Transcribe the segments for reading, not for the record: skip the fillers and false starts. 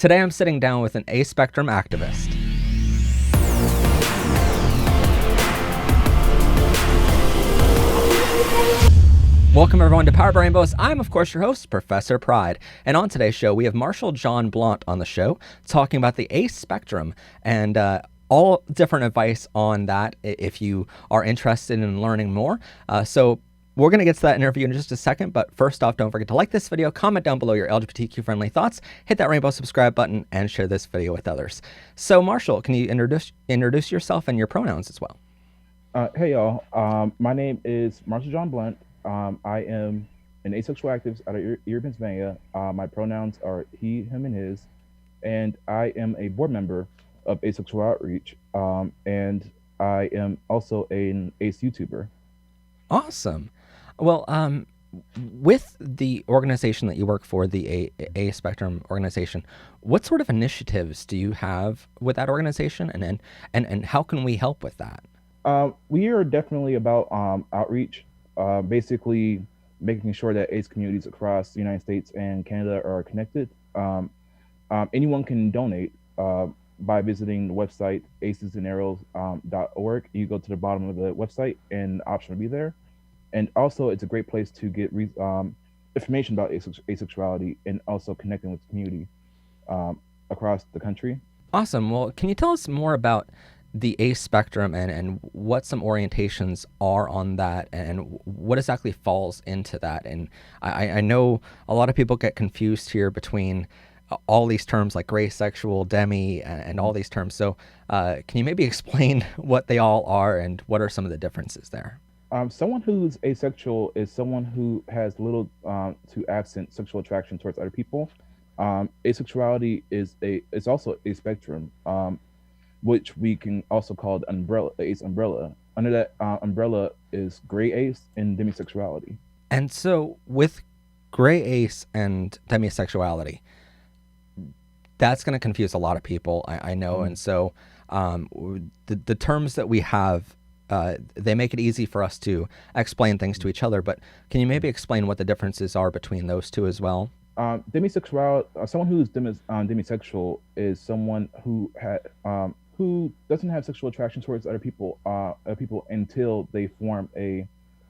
Today I'm sitting down with an A-spectrum activist. Welcome everyone to Powered by Rainbows. I'm of course your host, Professor Pride. And on today's show, we have Marshall John Blount on the show talking about the A-spectrum and all different advice on that if you are interested in learning more. So we're going to get to that interview in just a second, but first off, don't forget to like this video, comment down below your LGBTQ friendly thoughts, hit that rainbow subscribe button, and share this video with others. So Marshall, can you introduce yourself and your pronouns as well? Hey y'all, my name is Marshall John Blount. I am an asexual activist out of Erie, Pennsylvania. My pronouns are he, him, and his, and I am a board member of Asexual Outreach, and I am also an ace YouTuber. Awesome. Well, with the organization that you work for, the A-spectrum organization, what sort of initiatives do you have with that organization, and how can we help with that? We are definitely about outreach, basically making sure that ace communities across the United States and Canada are connected. Anyone can donate by visiting the website acesandarrows.org. You go to the bottom of the website and the option will be there. And also, it's a great place to get information about asexuality and also connecting with the community across the country. Awesome. Well, can you tell us more about the A-spectrum and what some orientations are on that and what exactly falls into that? And I know a lot of people get confused here between all these terms like gray, sexual, demi, and all these terms. So can you maybe explain what they all are and what are some of the differences there? Someone who's asexual is someone who has little to absent sexual attraction towards other people. Asexuality is also a spectrum, which we can also call the umbrella, the ace umbrella. Under that umbrella is gray ace and demisexuality. And so with gray ace and demisexuality, that's going to confuse a lot of people, I know. Mm-hmm. And so the terms that we have, they make it easy for us to explain things to each other, but can you maybe explain what the differences are between those two as well? Demisexual, someone who's demisexual is someone who doesn't have sexual attraction towards other people until they form a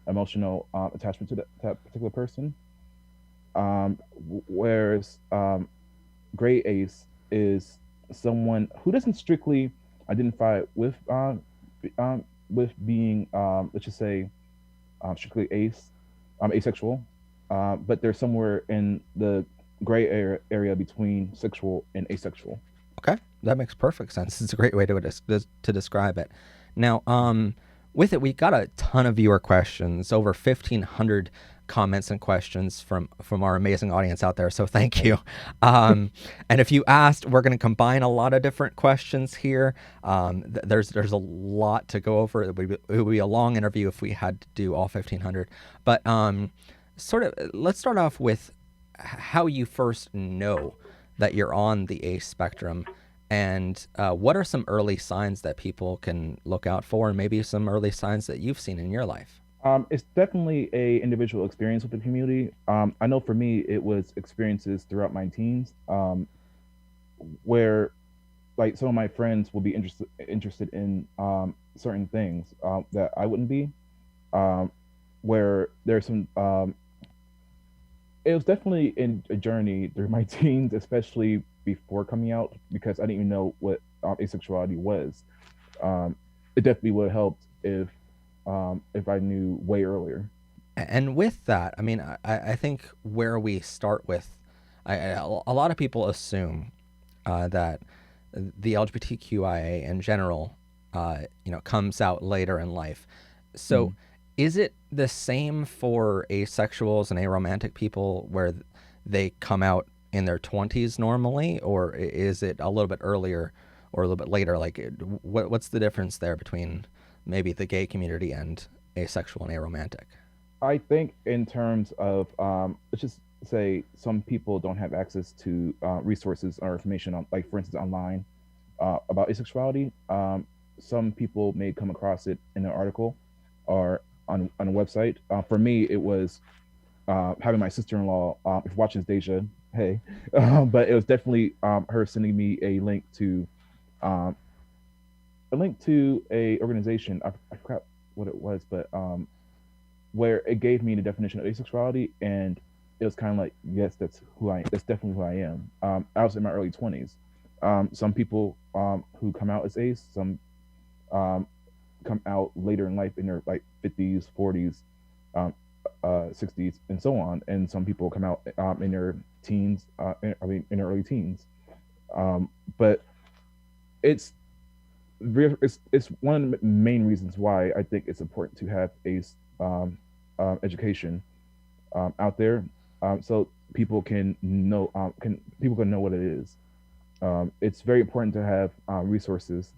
emotional attachment to that particular person. Whereas gray ace is someone who doesn't strictly identify with being, let's just say, strictly asexual, but they're somewhere in the gray area between sexual and asexual. Okay, that makes perfect sense. It's a great way to describe it. Now, with it, we got a ton of viewer questions, over 1,500 comments and questions from our amazing audience out there. So thank you. And if you asked, we're going to combine a lot of different questions here. There's a lot to go over. It would be a long interview if we had to do all 1,500. But let's start off with how you first know that you're on the A spectrum, and what are some early signs that people can look out for, and maybe some early signs that you've seen in your life? It's definitely a individual experience with the community. I know for me, it was experiences throughout my teens, where like some of my friends will be interested in certain things that I wouldn't be. Where there's some, it was definitely a journey through my teens, especially before coming out, because I didn't even know what asexuality was. It definitely would have helped if I knew way earlier. And with that, I mean, I think where we start with, a lot of people assume that the LGBTQIA in general, comes out later in life. So is it the same for asexuals and aromantic people where they come out in their 20s normally, or is it a little bit earlier or a little bit later? Like, what's the difference there between maybe the gay community and asexual and aromantic? I think in terms of, let's just say some people don't have access to resources or information on, like for instance, online about asexuality. Some people may come across it in an article or on a website. For me, it was having my sister-in-law, if watching Deja, hey, but it was definitely her sending me um, a link to a organization. I forgot what it was, but where it gave me the definition of asexuality, and it was kind of like, yes, that's definitely who I am. I was in my early 20s. Some people who come out as ace, some um, come out later in life in their like 50s, 40s, um, 60s, and so on. And some people come out in their teens, in their early teens. But it's it's one of the main reasons why I think it's important to have a education out there, so people can know what it is. It's very important to have resources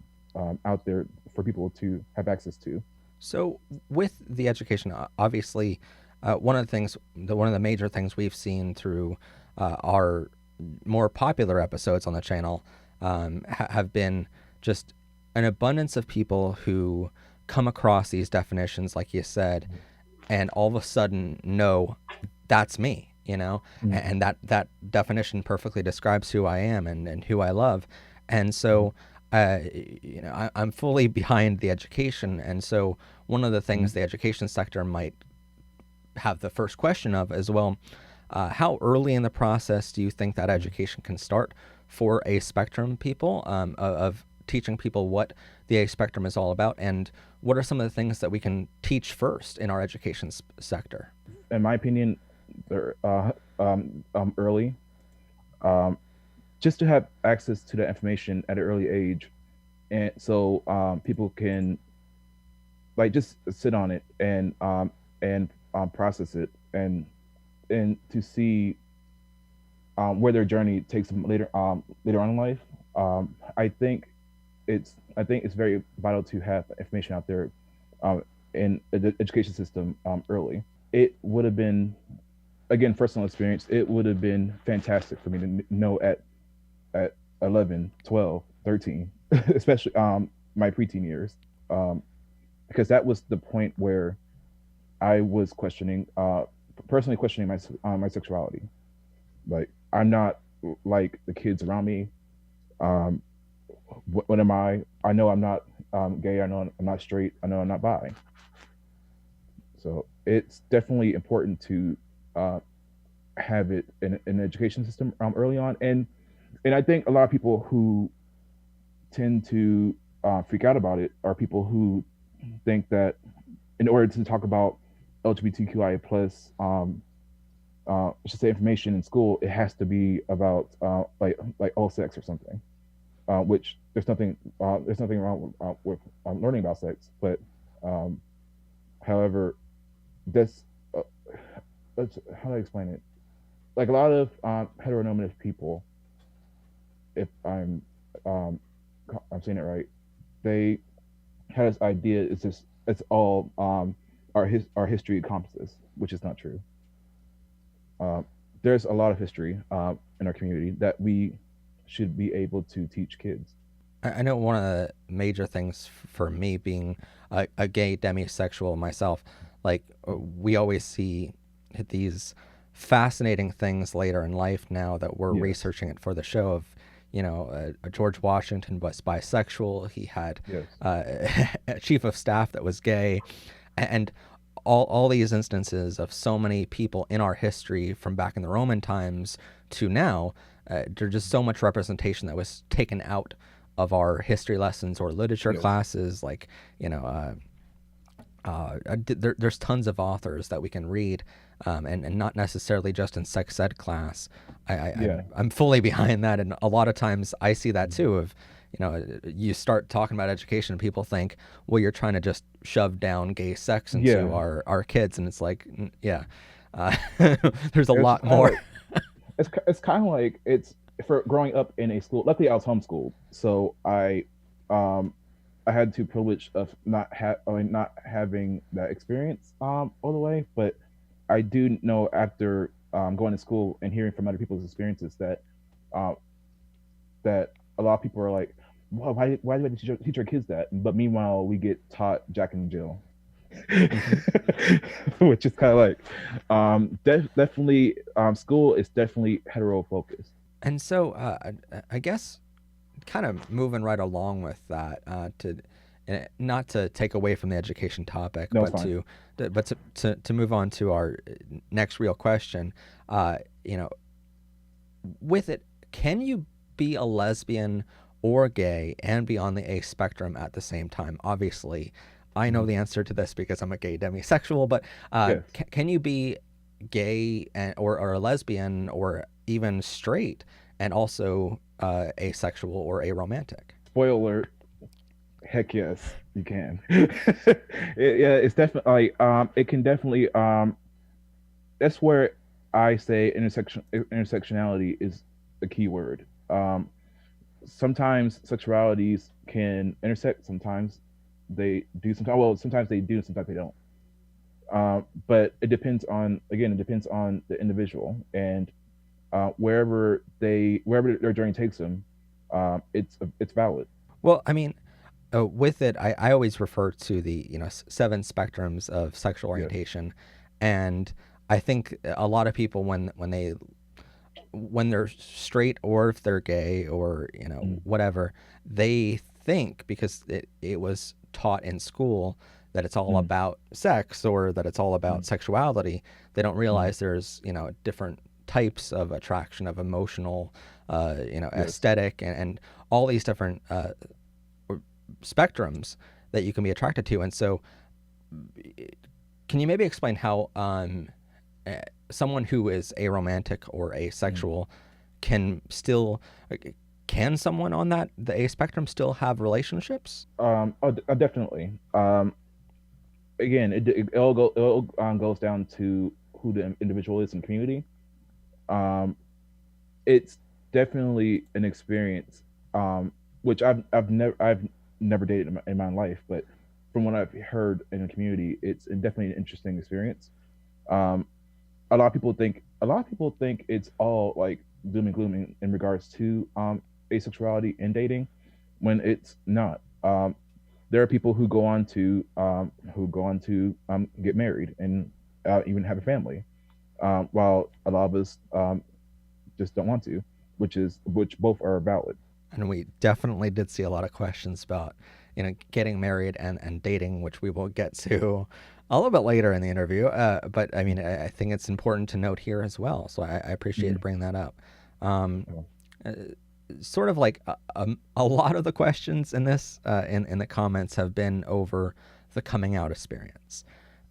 out there for people to have access to. So, with the education, obviously, one of the things, one of the major things we've seen through our more popular episodes on the channel have been just an abundance of people who come across these definitions, like you said, and all of a sudden know that's me, you know, Mm-hmm. and that definition perfectly describes who I am and who I love. And so, I'm fully behind the education. And so one of the things the education sector might have the first question of as well, how early in the process do you think that education can start for a spectrum people, of teaching people what the A spectrum is all about, and what are some of the things that we can teach first in our education sector? In my opinion, they're early, um, just to have access to the information at an early age, and so people can like just sit on it and process it, and to see where their journey takes them later on in life. I think it's very vital to have information out there um, in the education system early. It would have been, again, personal experience. It would have been fantastic for me to know at 11, 12, 13, especially my preteen years, um, because that was the point where I was personally questioning my sexuality. Like, I'm not like the kids around me. Um, what am I? I know I'm not gay. I know I'm not straight. I know I'm not bi. So it's definitely important to uh, have it in the education system early on. And I think a lot of people who tend to freak out about it are people who think that in order to talk about LGBTQIA plus I should say information in school, it has to be about like all sex or something. Which there's nothing wrong with learning about sex, but um, however, this uh, how do I explain it? Like a lot of heteronormative people, if um, I'm saying it right, they had this idea it's all our history encompasses, which is not true. Um, there's a lot of history in our community that we should be able to teach kids. I know one of the major things for me being a gay demisexual myself, like we always see these fascinating things later in life now that we're Yes, researching it for the show of, George Washington was bisexual. He had yes, a chief of staff that was gay, and all these instances of so many people in our history from back in the Roman times to now, there's just so much representation that was taken out of our history lessons or literature yes, classes. Like, there's tons of authors that we can read, and not necessarily just in sex ed class. yeah. I'm fully behind that, and a lot of times I see that too. Of you start talking about education, and people think, well, you're trying to just shove down gay sex into Yeah, our kids, and it's like, yeah, uh, there's a it's lot kind of more. like it's kind of like it's for growing up in a school. Luckily, I was homeschooled, so um I had the privilege of not having that experience all the way. But I do know after going to school and hearing from other people's experiences that uh, that a lot of people are like, why do I teach our kids that? But meanwhile, we get taught Jack and Jill. Hmm. which is kind of like definitely school is definitely hetero focused. And so I guess kind of moving right along with that to not to take away from the education topic, No, it's but fine. to move on to our next real question. You know, with it, can you be a lesbian or gay and be on the A spectrum at the same time? Obviously, I know Mhm. the answer to this because I'm a gay demisexual, but Yes. can you be gay or a lesbian or even straight and also asexual or aromantic? Spoiler alert. Heck yes, you can. Yeah, it's definitely like it can definitely that's where I say intersectionality is the key word. Sometimes sexualities can intersect. Sometimes they do. Sometimes well, sometimes they do. Sometimes they don't. But it depends on again. It depends on the individual and wherever their journey takes them. It's valid. Well, I mean, with it, I always refer to the seven spectrums of sexual Yes. orientation, and I think a lot of people when they're straight or if they're gay or Mm, whatever, they think because it was taught in school that it's all mm, about sex or that it's all about mm, sexuality. They don't mm. realize there's different types of attraction, of emotional, Yes. aesthetic, and all these different spectrums that you can be attracted to. And so, can you maybe explain how someone who is aromantic or Mm. asexual can still can someone on the A spectrum still have relationships? Definitely. Again, it all goes down to who the individual is in the community. Um, it's definitely an experience, which I've never dated in my life, but from what I've heard in the community, it's definitely an interesting experience. Um, a lot of people think it's all like doom and gloom in regards to asexuality and dating, when it's not. There are people who go on to get married and even have a family, while a lot of us just don't want to, which both are valid. And we definitely did see a lot of questions about getting married and dating, which we will get to a little bit later in the interview. But I mean, I think it's important to note here as well. So I appreciate Mhm. bringing that up. Um, Yeah. uh, Sort of like a lot of the questions in this in the comments have been over the coming out experience,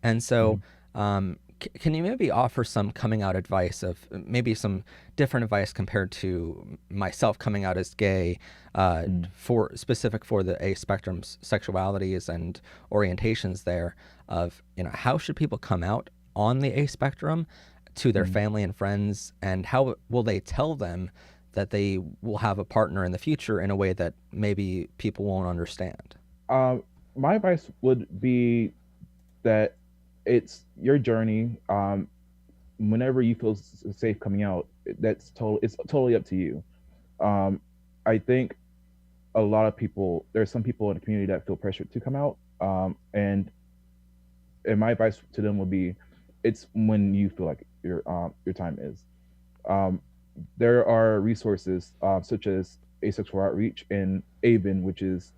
and so Mhm. can you maybe offer some coming out advice of maybe some different advice compared to myself coming out as gay Mhm. for specific for the A spectrum sexualities and orientations there of how should people come out on the A spectrum to their Mhm. family and friends, and how will they tell them that they will have a partner in the future in a way that maybe people won't understand? Um, my advice would be that it's your journey. Whenever you feel safe coming out, it's totally up to you. Um, I think a lot of people, there's some people in the community that feel pressured to come out. And my advice to them would be, it's when you feel like your time is. Um, there are resources such as Asexual Outreach and AVEN, which is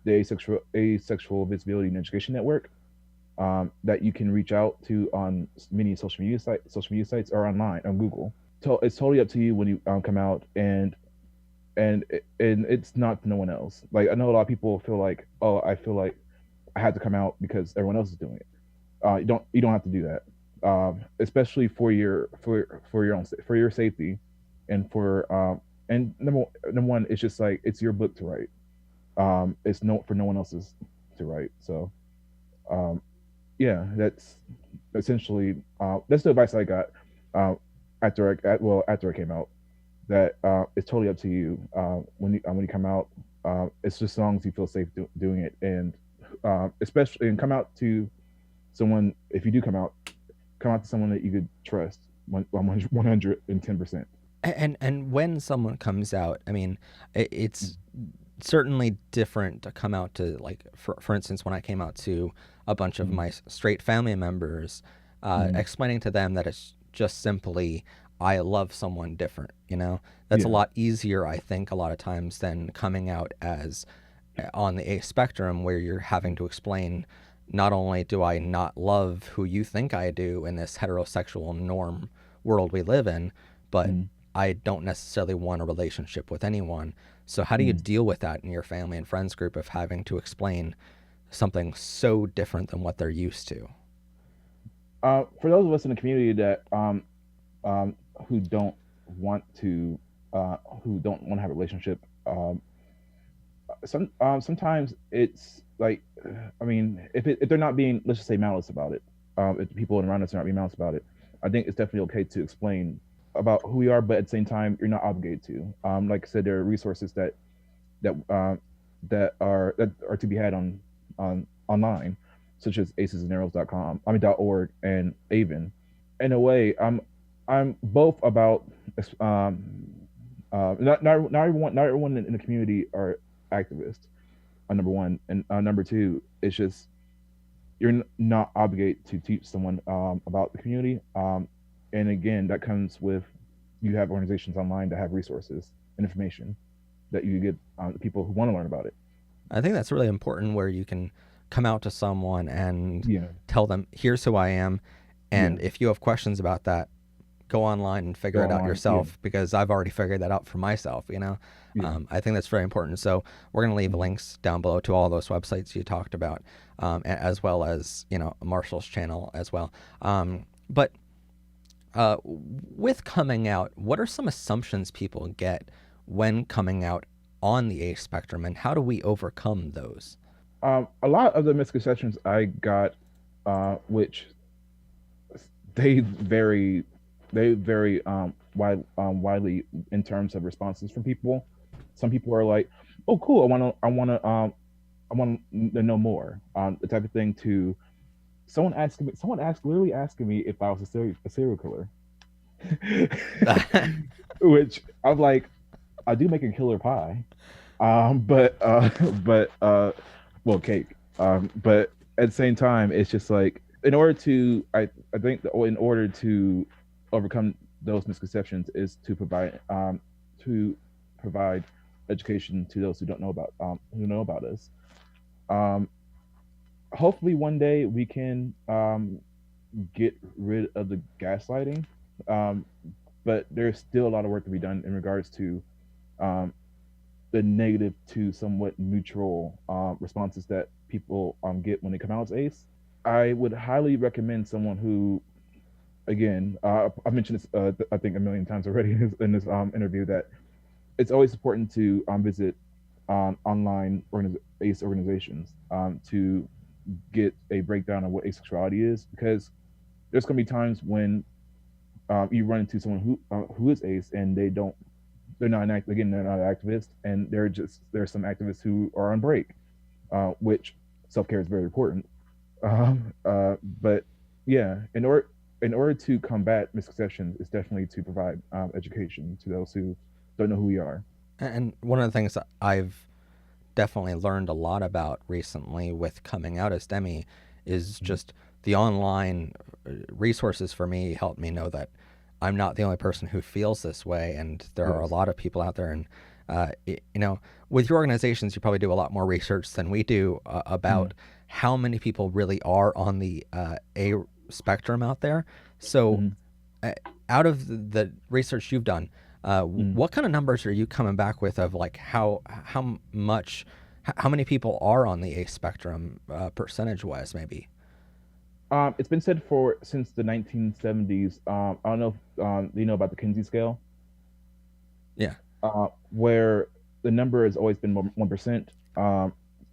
the Asexual Visibility and Education Network, that you can reach out to on many social media sites or online on Google. So it's totally up to you when you come out, and it's not no one else. Like, I know a lot of people feel like, oh, I feel like I had to come out because everyone else is doing it. You don't have to do that. Especially for your safety, and number one, it's just like it's your book to write. It's no for no one else's to write. So um, yeah, that's essentially that's the advice I got uh, after I came out. That it's totally up to you when you come out. It's just as long as you feel safe doing it, and especially and come out to someone. If you do come out to someone that you could trust 110%. And when someone comes out, I mean, it's certainly different to come out to, like, for instance, when I came out to a bunch of my straight family members, explaining to them that it's just simply I love someone different. That's a Yeah. lot easier, I think, a lot of times than coming out as on the ace spectrum, where you're having to explain, not only do I not love who you think I do in this heterosexual norm world we live in, but Mm. I don't necessarily want a relationship with anyone. So how do you deal with that in your family and friends group, of having to explain something so different than what they're used to? For those of us in the community that um, who don't want to who don't want to have a relationship, sometimes it's like, I mean, if they're not being, let's just say, malice about it, if the people around us are not being malice about it, I think it's definitely okay to explain about who we are, but at the same time, you're not obligated to. Like I said, there are resources that are to be had on online, such as acesandarrows.com, .org, and Avon. In a way, I'm both about not everyone in the community are activists. Number one, and number two, it's just you're not obligated to teach someone about the community. And again, that comes with, you have organizations online that have resources and information that you give to people who want to learn about it. I think that's really important, where you can come out to someone and Yeah, tell them, here's who I am. yeah, And if you have questions about that, go online and figure go it out online. Yeah, yourself, because I've already figured that out for myself. yeah. I think that's very important. So we're going to leave Mhm. links down below to all those websites you talked about, as well as, Marshall's channel as well. But with coming out, what are some assumptions people get when coming out on the ace spectrum, and how do we overcome those? A lot of the misconceptions I got, which they vary, widely in terms of responses from people. Some people are like, "Oh, cool! I want to know more." The type of thing. To literally asking me if I was a serial killer, which I'm like, I do make a killer pie, but but well, cake. But at the same time, it's just like, in order to, I think that in order to overcome those misconceptions is to provide education to those who don't know about us. Um, Hopefully, one day we can get rid of the gaslighting, um, but there's still a lot of work to be done in regards to um, the negative to somewhat neutral responses that people get when they come out as ace. I would highly recommend someone who, again, I've mentioned this, I think, a million times already in this interview, that it's always important to visit online ace organizations to get a breakdown of what asexuality is, because there's going to be times when you run into someone who is ace, and they're not they're not an activist, and there's some activists who are on break, which self-care is very important. But yeah, in order to combat misconceptions, it's definitely to provide education to those who don't know who we are. And one of the things that I've definitely learned a lot about recently with coming out as Demi is Mhm. just the online resources for me help me know that I'm not the only person who feels this way, and there are a Yes. lot of people out there. And with your organizations, you probably do a lot more research than we do Yeah. about how many people really are on the A spectrum out there. So, Hmm. uh, out of the research you've done, Hmm. what kind of numbers are you coming back with, of like how many people are on the A spectrum, percentage wise, maybe? It's been said for since the 1970s. I don't know if you know about the Kinsey scale, Yeah. where the number has always been 1%.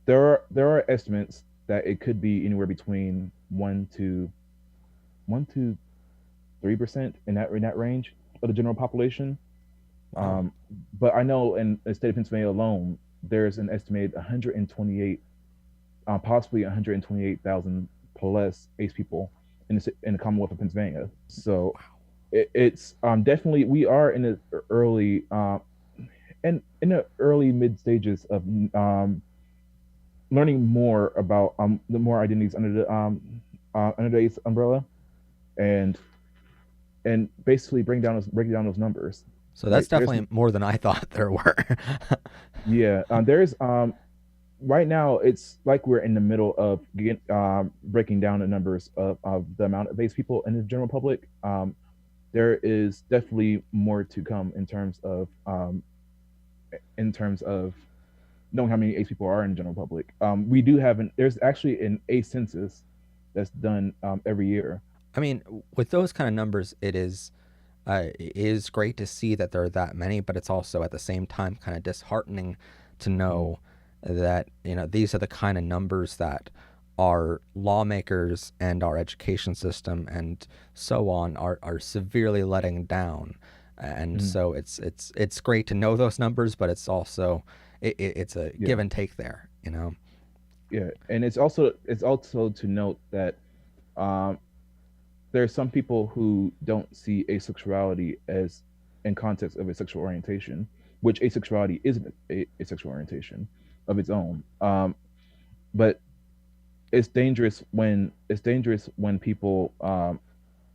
There are estimates that it could be anywhere between 1 to 3% in that range of the general population. Wow. Um, but I know in the state of Pennsylvania alone, there's an estimated 128, possibly 128,000 plus ACE people in the Commonwealth of Pennsylvania. So it's definitely, we are in the early in the early mid stages of learning more about the more identities under the ACE umbrella, and basically break down those numbers. So that's Right? There's definitely more than I thought there were. yeah, there's right now it's like we're in the middle of breaking down the numbers of the amount of ACE people in the general public. There is definitely more to come in terms of knowing how many ACE people are in the general public. We do have there's actually an ACE census that's done every year. I mean, with those kind of numbers, it is great to see that there are that many, but it's also at the same time kind of disheartening to know that these are the kind of numbers that our lawmakers and our education system and so on are severely letting down. And Mhm. so it's great to know those numbers, but it's also it's a Yeah, give and take there, you know. yeah, and it's also to note that um, there are some people who don't see asexuality as in context of a sexual orientation, which asexuality isn't a sexual orientation of its own. But it's dangerous when people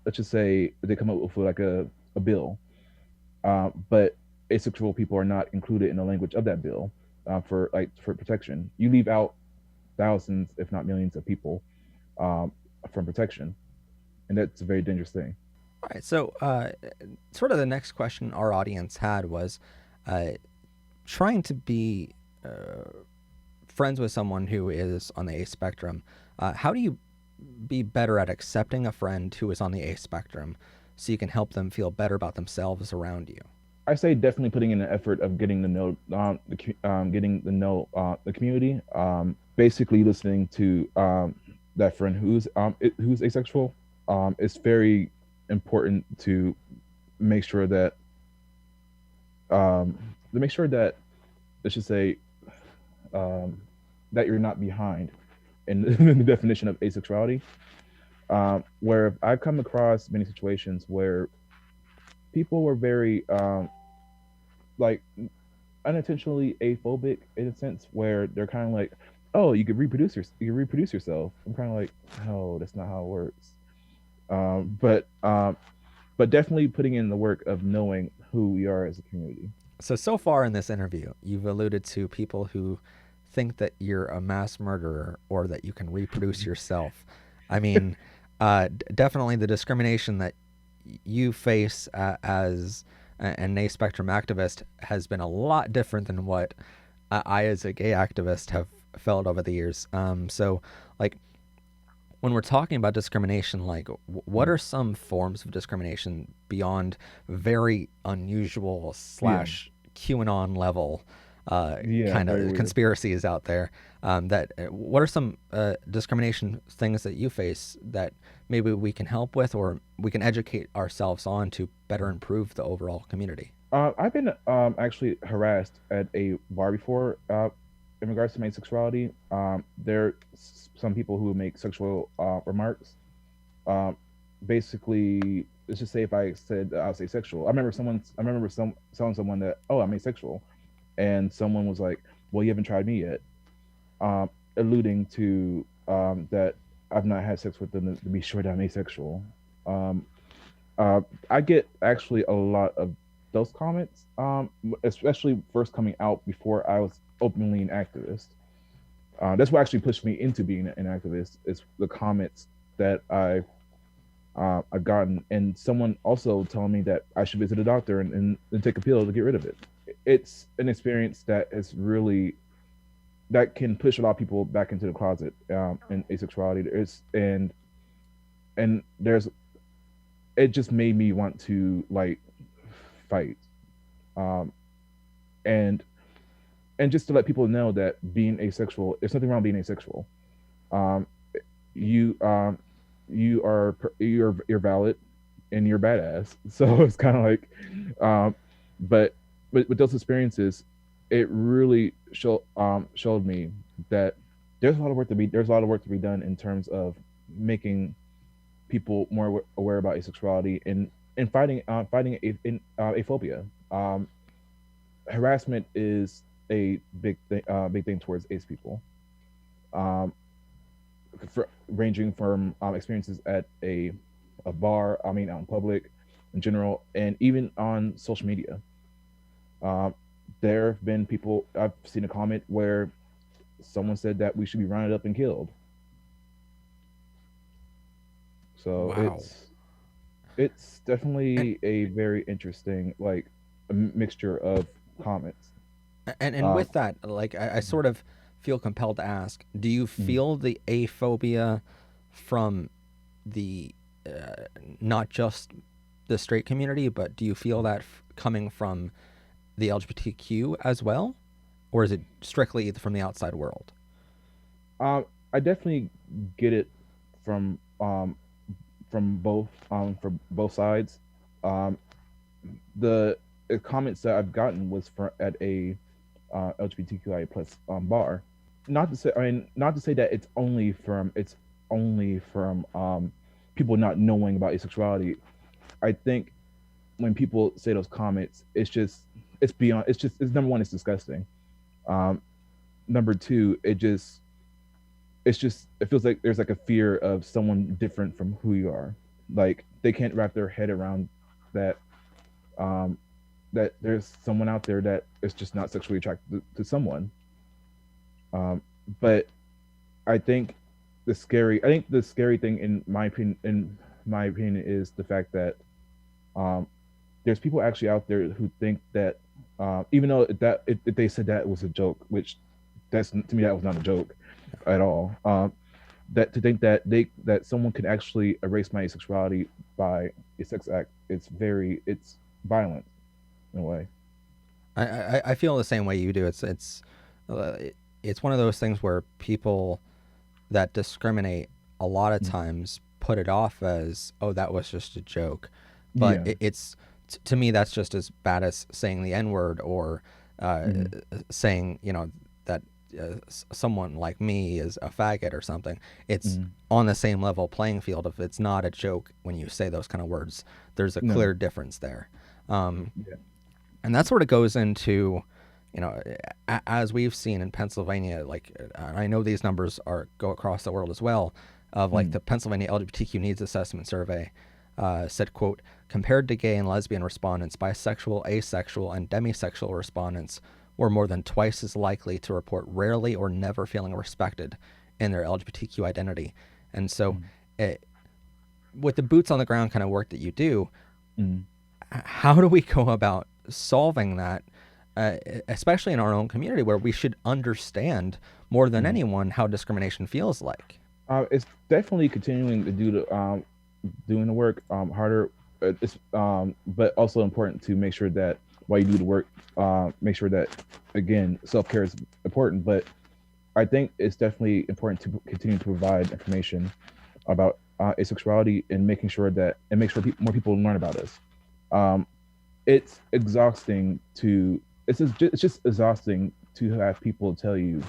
let's just say they come up with like a bill, but asexual people are not included in the language of that bill for protection. You leave out thousands, if not millions, of people um, from protection, and that's a very dangerous thing. All right, so sort of the next question our audience had was uh, trying to be friends with someone who is on the A spectrum. How do you be better at accepting a friend who is on the A spectrum so you can help them feel better about themselves around you? I say definitely putting in the effort of getting to know getting to know the community. Basically, listening to that friend who's asexual. It's very important to make sure that let's just say um, that you're not behind in the definition of asexuality. Where I've come across many situations where people were very like unintentionally aphobic in a sense where they're kind of like, oh, you can reproduce yourself. I'm kind of like, no, that's not how it works. Um, but um, but definitely putting in the work of knowing who we are as a community. So far in this interview, you've alluded to people who think that you're a mass murderer or that you can reproduce yourself. I mean, definitely the discrimination that you face as an A spectrum activist has been a lot different than what I, as a gay activist, have felt over the years. So, like, when we're talking about discrimination, like, what are some forms of discrimination beyond very unusual Yeah, slash QAnon level yeah, kind very of weird. conspiracies out there? That what are some discrimination things that you face that maybe we can help with, or we can educate ourselves on to better improve the overall community? I've been actually harassed at a bar before in regards to my sexuality. There are some people who make sexual remarks. Um, Basically, let's just say if I said I was asexual, I remember telling someone that, oh, I'm asexual, and someone was like, well, you haven't tried me yet, alluding to that I've not had sex with them to be sure that I'm asexual. Um, uh, I get actually a lot of those comments, especially first coming out before I was openly an activist. That's what actually pushed me into being an activist. Is the comments that I've gotten, and someone also telling me that I should visit a doctor and take a pill to get rid of it. It's an experience that is really that can push a lot of people back into the closet in asexuality. There's it just made me want to like fight um, and just to let people know that being asexual, there's nothing wrong being asexual. Um, you you're valid and you're badass. So it's kind of like, um, but with those experiences, it really showed me that there's a lot of work to be done in terms of making people more aware about asexuality and fighting aphobia. Harassment is a big thing towards ace people. ranging from experiences at a bar, out in public in general, and even on social media. There have been people, I've seen a comment where someone said that we should be rounded up and killed. So Wow. it's definitely a very interesting, like, a mixture of comments. And Uh, with that, like, I sort of feel compelled to ask: do you mm, feel the aphobia from the not just the straight community, but do you feel that coming from the LGBTQ as well, or is it strictly from the outside world? uh, I definitely get it from both from both sides. Um, the comments that I've gotten was at a LGBTQIA plus bar. Not to say, not to say that it's only from people not knowing about asexuality. I think when people say those comments, it's beyond. It's number one, it's disgusting. Um, Number two, it feels like there's like a fear of someone different from who you are. Like they can't wrap their head around that um, that there's someone out there that is just not sexually attracted to someone. But I think the scary thing in my opinion is the fact that um, there's people actually out there who think that even though if they said that it was a joke, which that's to me that was not a joke at all. That to think that someone could actually erase my asexuality by a sex act, it's violent in a way. I feel the same way you do. Uh, it's one of those things where people that discriminate a lot of times put it off as, oh, that was just a joke, but Yeah. to me that's just as bad as saying the N word or Mhm. saying that someone like me is a faggot or something. It's Mhm. on the same level playing field. If it's not a joke when you say those kind of words, there's a No. clear difference there. Um, Yeah. and that sort of goes into, as we've seen in Pennsylvania, like I know these numbers go across the world as well, of like Mm. the Pennsylvania LGBTQ Needs Assessment Survey said, quote, compared to gay and lesbian respondents, bisexual, asexual, and demisexual respondents were more than twice as likely to report rarely or never feeling respected in their LGBTQ identity. And so, Mm. with the boots on the ground kind of work that you do, Mm. how do we go about solving that, especially in our own community where we should understand more than Mm. anyone how discrimination feels like? It's definitely continuing to doing the work harder. It's but also important to make sure that while you do the work, make sure that again self care is important. But I think it's definitely important to continue to provide information about asexuality and make sure more people learn about us. Um, it's exhausting to it's just exhausting to have people tell you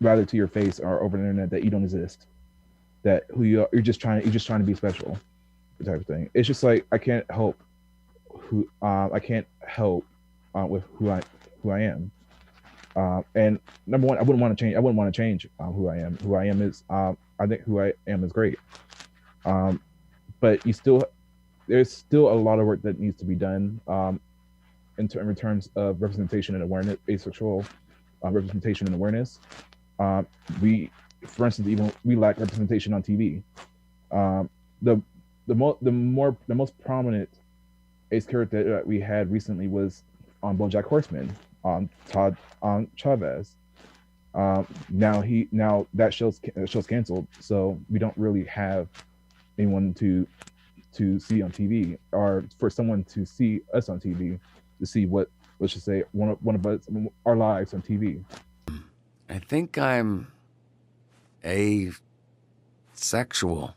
rather to your face or over the internet that you don't exist, that who you are, you're just trying to be special, type of thing. It's just like I can't help with who I am. And number one, I wouldn't want to change who I am. Who I am is I think who I am is great. Um, but there's still a lot of work that needs to be done in terms of representation and awareness, asexual representation and awareness. We, for instance, even we lack representation on TV. Um, the the most prominent ace character that we had recently was on BoJack Horseman, on Todd on Chavez. Now that show's canceled, so we don't really have anyone to see on TV, or for someone to see us on TV, to see what, let's just say, one of us, our lives on TV. I think I'm asexual.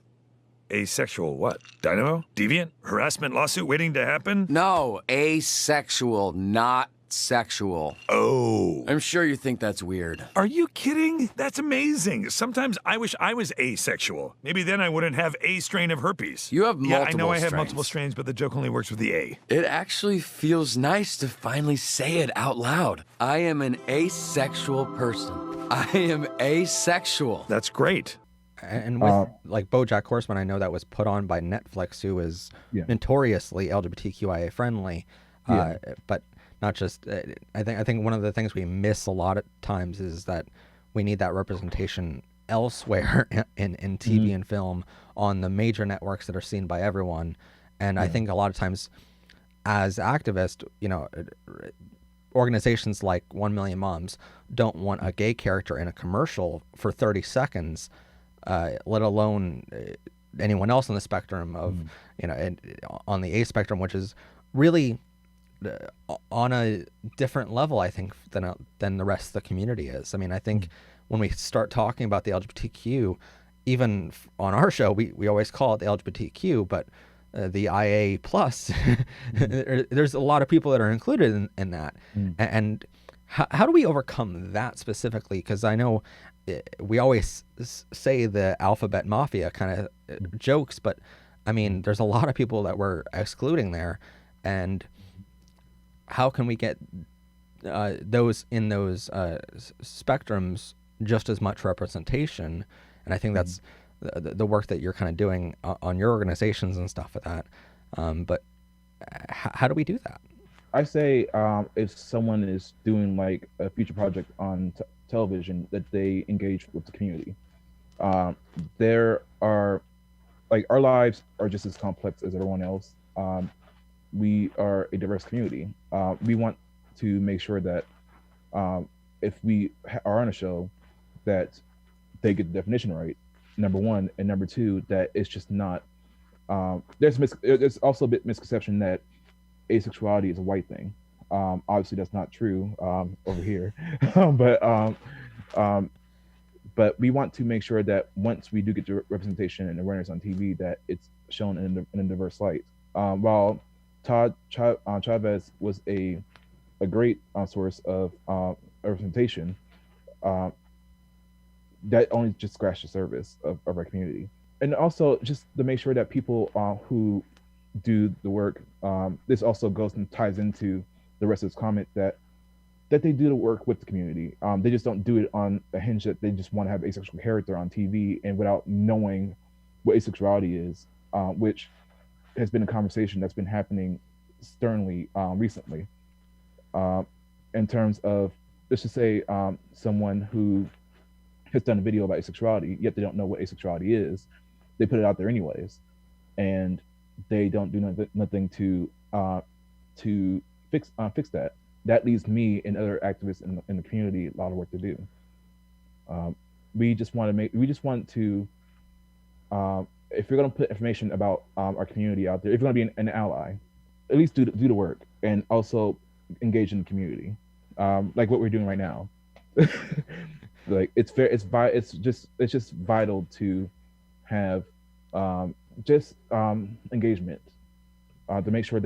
Asexual what? Dynamo? Deviant? Harassment lawsuit waiting to happen? No, asexual, not sexual. Oh. I'm sure you think that's weird. Are you kidding? That's amazing. Sometimes I wish I was asexual. Maybe then I wouldn't have a strain of herpes. You have multiple Yeah, I know I have strains. multiple strains, but the joke only works with the A. It actually feels nice to finally say it out loud. I am an asexual person. I am asexual. That's great. And with like BoJack Horseman, I know that was put on by Netflix, who is Yeah. notoriously LGBTQIA friendly, Yeah. but not just. I think one of the things we miss a lot of times is that we need that representation elsewhere in TV and film on the major networks that are seen by everyone. And I think a lot of times, as activists, organizations like 1 Million Moms don't want a gay character in a commercial for 30 seconds, let alone anyone else on the spectrum of, and on the A spectrum, which is really on a different level, I think, than the rest of the community is. I mean, I think when we start talking about the LGBTQ, even on our show, we always call it the LGBTQ, but the IA plus, there's a lot of people that are included in that. And how do we overcome that specifically? Because I know we always say the alphabet mafia kind of jokes, but I mean, there's a lot of people that we're excluding there. And how can we get those in those spectrums just as much representation? And I think that's the work that you're kind of doing on your organizations and stuff with that. But how do we do that? I say if someone is doing like a future project on television, that they engage with the community. There are, like, our lives are just as complex as everyone else. We are a diverse community. We want to make sure that if we are on a show, that they get the definition right, number one, and number two, that it's just not. There's also a bit misconception that asexuality is a white thing. Obviously, that's not true over here, but we want to make sure that once we do get the representation and awareness on TV, that it's shown in a diverse light. While Todd Chavez was a great source of representation, that only just scratched the surface of our community. And also just to make sure that people who do the work, this also goes and ties into the rest of this comment, that they do the work with the community. They just don't do it on a hinge that they just want to have asexual character on TV and without knowing what asexuality is, which has been a conversation that's been happening sternly recently. In terms of, let's just say, someone who has done a video about asexuality, yet they don't know what asexuality is. They put it out there anyways, and they don't do nothing to fix that. That leaves me and other activists in the community a lot of work to do. We just want to, if you're going to put information about our community out there, if you're going to be an ally, at least do the work and also engage in the community, like what we're doing right now. Like, it's just vital to have engagement, to make sure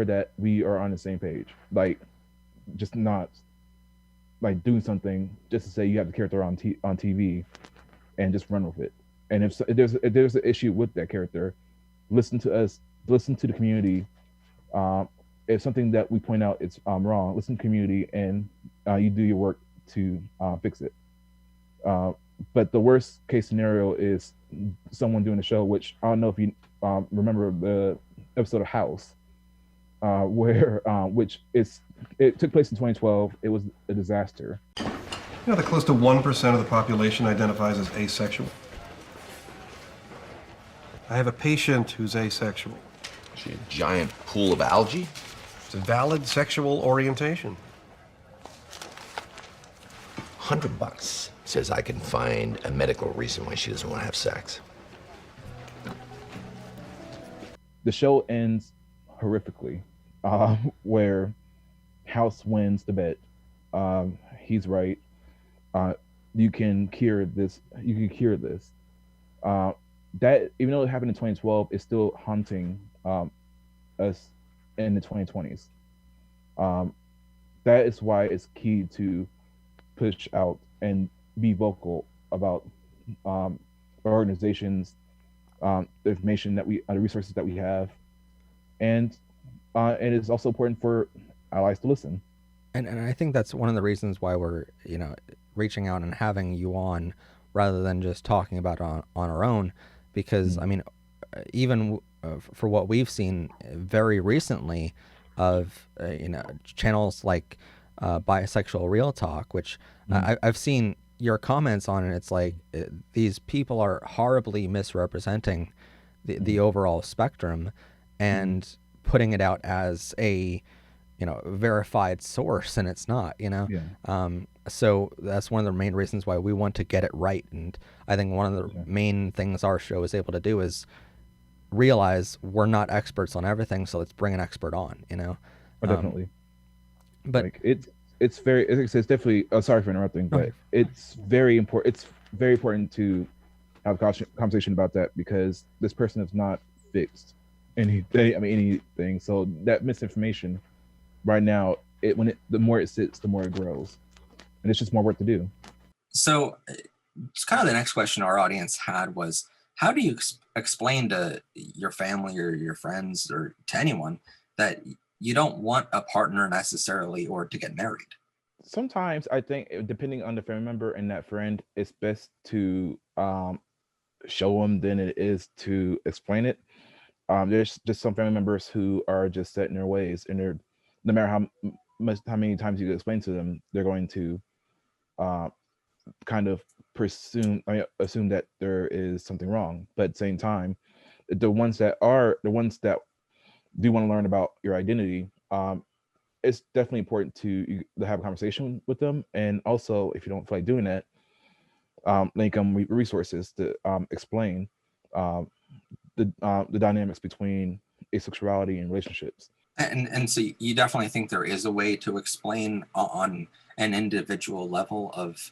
that we are on the same page. Like, just not like doing something just to say you have the character on TV and just run with it. And if there's an issue with that character, listen to us, listen to the community. If something that we point out is wrong, listen to the community, and you do your work to fix it. But the worst case scenario is someone doing a show, which I don't know if you remember the episode of House, where it took place in 2012. It was a disaster. You know that close to 1% of the population identifies as asexual. I have a patient who's asexual. Is she a giant pool of algae? It's a valid sexual orientation. $100 says I can find a medical reason why she doesn't want to have sex. The show ends horrifically, where House wins the bet. He's right. You can cure this. You can cure this. That, even though it happened in 2012, is still haunting us in the 2020s. That is why it's key to push out and be vocal about our organizations, the information that the resources that we have, and it is also important for allies to listen. And I think that's one of the reasons why we're, reaching out and having you on rather than just talking about it on our own. Because, I mean, even for what we've seen very recently of, channels like Bisexual Real Talk, which I've seen your comments on, and it's like these people are horribly misrepresenting the overall spectrum and putting it out as a verified source, and it's not. So that's one of the main reasons why we want to get it right. And I think one of the main things our show is able to do is realize we're not experts on everything, so let's bring an expert on. Definitely. But like it's definitely sorry for interrupting, but it's very important. It's very important to have a conversation about that, because this person has not fixed anything. So that misinformation right now, the more it sits, the more it grows, and it's just more work to do. So it's kind of the next question our audience had was, how do you explain to your family or your friends or to anyone that you don't want a partner necessarily or to get married? Sometimes I think, depending on the family member and that friend, it's best to show them than it is to explain it. There's just some family members who are just set in their ways, and they're, no matter how many times you explain to them, they're going to kind of assume that there is something wrong. But at the same time, the ones that do want to learn about your identity, it's definitely important to have a conversation with them. And also, if you don't feel like doing that, link them resources to explain the dynamics between asexuality and relationships. And so you definitely think there is a way to explain on an individual level of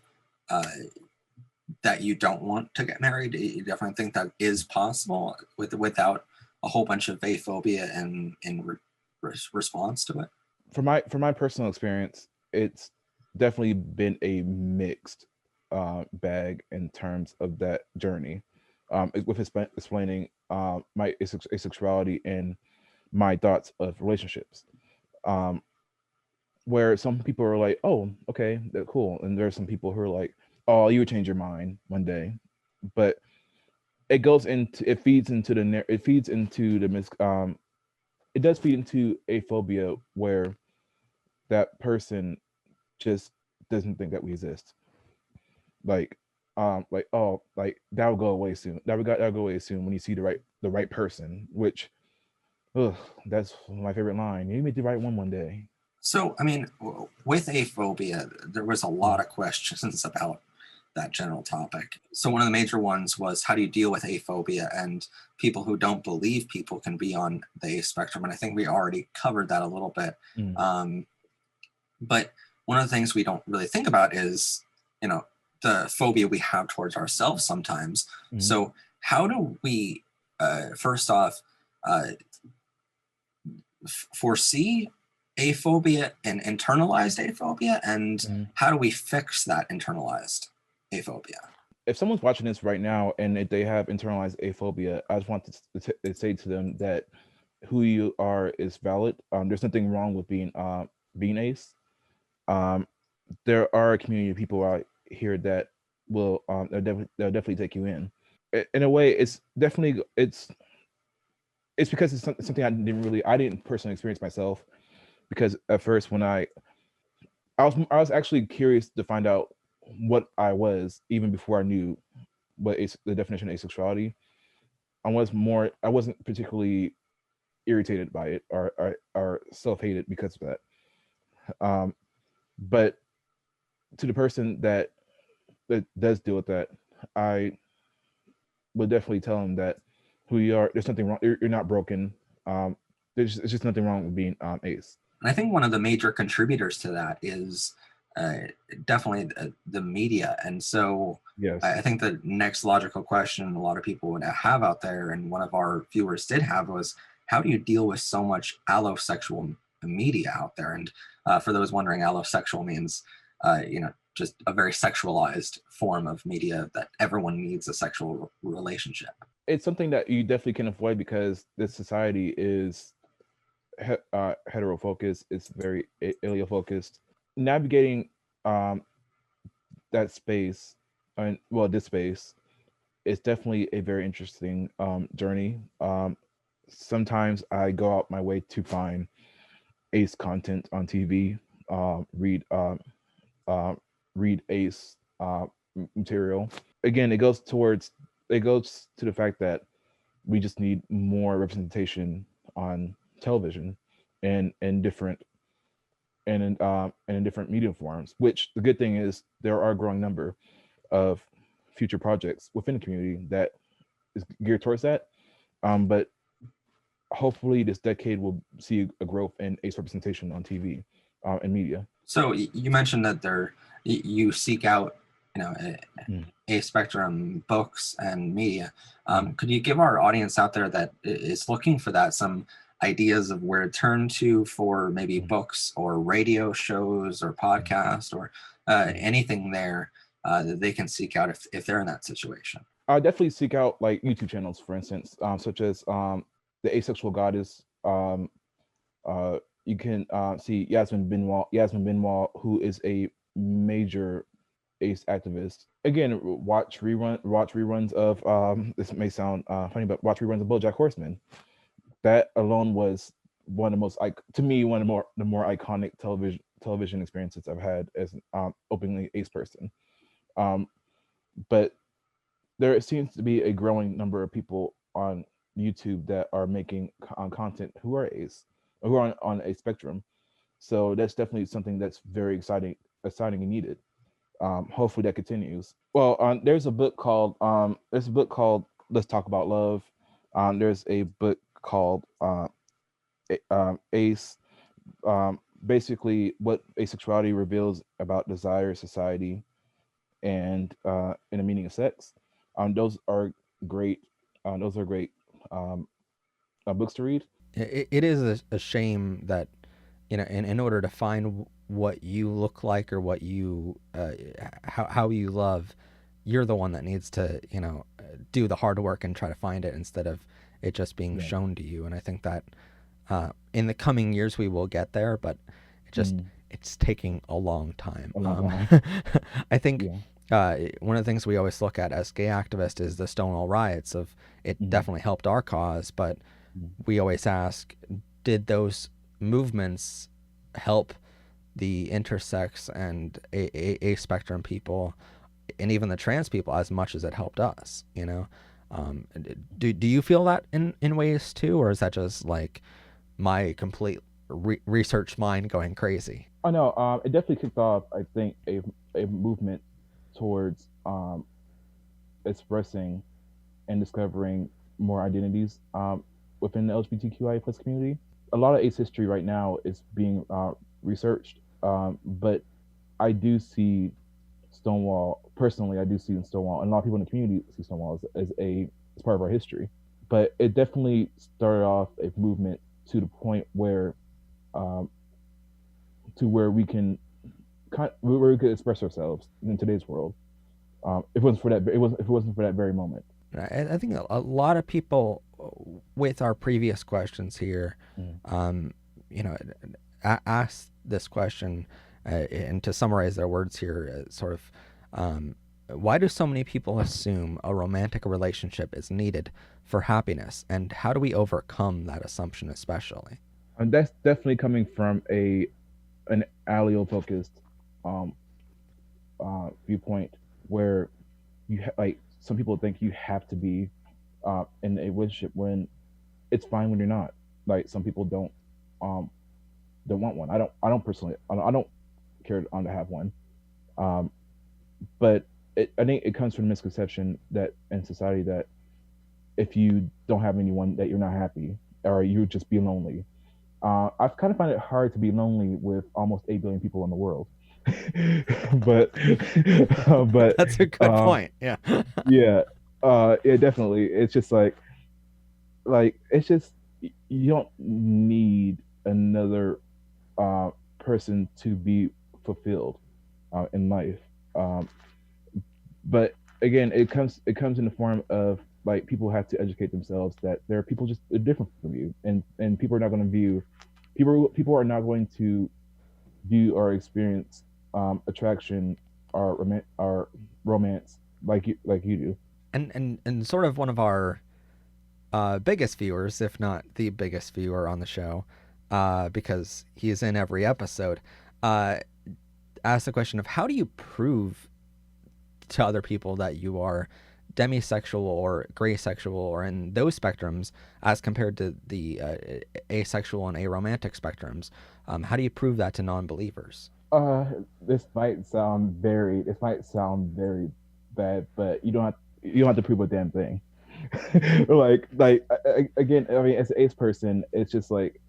that you don't want to get married. You definitely think that is possible without a whole bunch of aphobia and in response to it. For my personal experience, it's definitely been a mixed bag in terms of that journey, with explaining my asexuality and my thoughts of relationships, where some people are like, oh, okay, that's cool, and there's some people who are like, oh, you would change your mind one day. But it feeds into aphobia, where that person just doesn't think that we exist. That'll go away soon. That'll go away soon when you see the right person, which, that's my favorite line. You meet the right one day. So, I mean, with aphobia, there was a lot of questions about that general topic. So one of the major ones was, how do you deal with aphobia and people who don't believe people can be on the ace spectrum? And I think we already covered that a little bit. But one of the things we don't really think about is, the phobia we have towards ourselves sometimes. So how do we, first off, foresee aphobia and internalized aphobia, and how do we fix that internalized aphobia? If someone's watching this right now and if they have internalized aphobia, I just want to say to them that who you are is valid. There's nothing wrong with being ace. There are a community of people out here that will they'll definitely take you in. In a way, it's because it's something I didn't personally experience myself. Because at first, when I was actually curious to find out what I was, even before I knew what the definition of asexuality. I wasn't particularly irritated by it or self-hated because of that. But to the person that does deal with that, I would definitely tell them that who you are, there's nothing wrong. You're not broken. There's just nothing wrong with being ace. And I think one of the major contributors to that is definitely the media. And so yes. I think the next logical question a lot of people would have out there, and one of our viewers did have, was, how do you deal with so much allosexual media out there? And for those wondering, allosexual means, just a very sexualized form of media that everyone needs a sexual relationship. It's something that you definitely can avoid because this society is hetero-focused. It's very allo-focused. navigating that space, and well, this space, is definitely a very interesting journey. Sometimes I go out my way to find ace content on TV, read read ace material. Again, it goes to the fact that we just need more representation on television and different and in different media forms. Which the good thing is there are a growing number of future projects within the community that is geared towards that. But hopefully, this decade will see a growth in ace representation on TV and media. So you mentioned that you seek out, Mm. a spectrum books and media. Could you give our audience out there that is looking for that some ideas of where to turn to for maybe books or radio shows or podcast or anything there that they can seek out if they're in that situation? I definitely seek out like YouTube channels, for instance, such as the Asexual Goddess. You can see Yasmin Binwal, who is a major ace activist. Again, watch reruns of this may sound funny, but watch reruns of BoJack Horseman. That alone was one of the most to me one of the more iconic television experiences I've had as an openly ace person. But there seems to be a growing number of people on YouTube that are making content who are ace, or who are on a spectrum. So that's definitely something that's very exciting and needed. Hopefully that continues. Well, there's a book called Let's Talk About Love. There's a book called Ace. Basically, what asexuality reveals about desire, society, and the meaning of sex. Those are great. Those are great books to read. It is a shame that, in order to find what you look like or what you how you love, you're the one that needs to do the hard work and try to find it instead of it just being shown to you. And I think that in the coming years we will get there, but it's taking a long time. I think one of the things we always look at as gay activists is the Stonewall riots. Of it definitely helped our cause, but we always ask, did those movements help the intersex and a spectrum people and even the trans people as much as it helped us? Do you feel that in ways too, or is that just like my complete research mind going crazy? I know it definitely kicked off, I think, a movement towards expressing and discovering more identities within the LGBTQIA+ community. A lot of ace history right now is being researched, but I do see Stonewall personally. I do see Stonewall, and a lot of people in the community see Stonewall as part of our history. But it definitely started off a movement to the point where we can where we could express ourselves in today's world. If it wasn't for that very moment. I think a lot of people with our previous questions here, asked this question, and to summarize their words here, sort of, why do so many people assume a romantic relationship is needed for happiness, and how do we overcome that assumption, especially? And that's definitely coming from an Allo-focused viewpoint, where some people think you have to be in a relationship when it's fine when you're not. Like, some people don't want one. I don't personally. I don't care to have one. But I think it comes from the misconception that in society that if you don't have anyone, that you're not happy, or you just be lonely. I kind of find it hard to be lonely with almost 8 billion people in the world. but that's a good point. Yeah. Yeah, definitely. It's just like it's just, you don't need another person to be fulfilled in life. But again, it comes in the form of, like, people have to educate themselves that there are people just different from you, and people are not going to view people are not going to view or experience attraction or romance like you do. And sort of one of our biggest viewers, if not the biggest viewer on the show, because he is in every episode, asked the question of how do you prove to other people that you are demisexual or gray sexual or in those spectrums as compared to the asexual and aromantic spectrums? How do you prove that to non-believers? This might sound very bad, but you don't have to prove a damn thing. Again, I mean, as an ace person, it's just like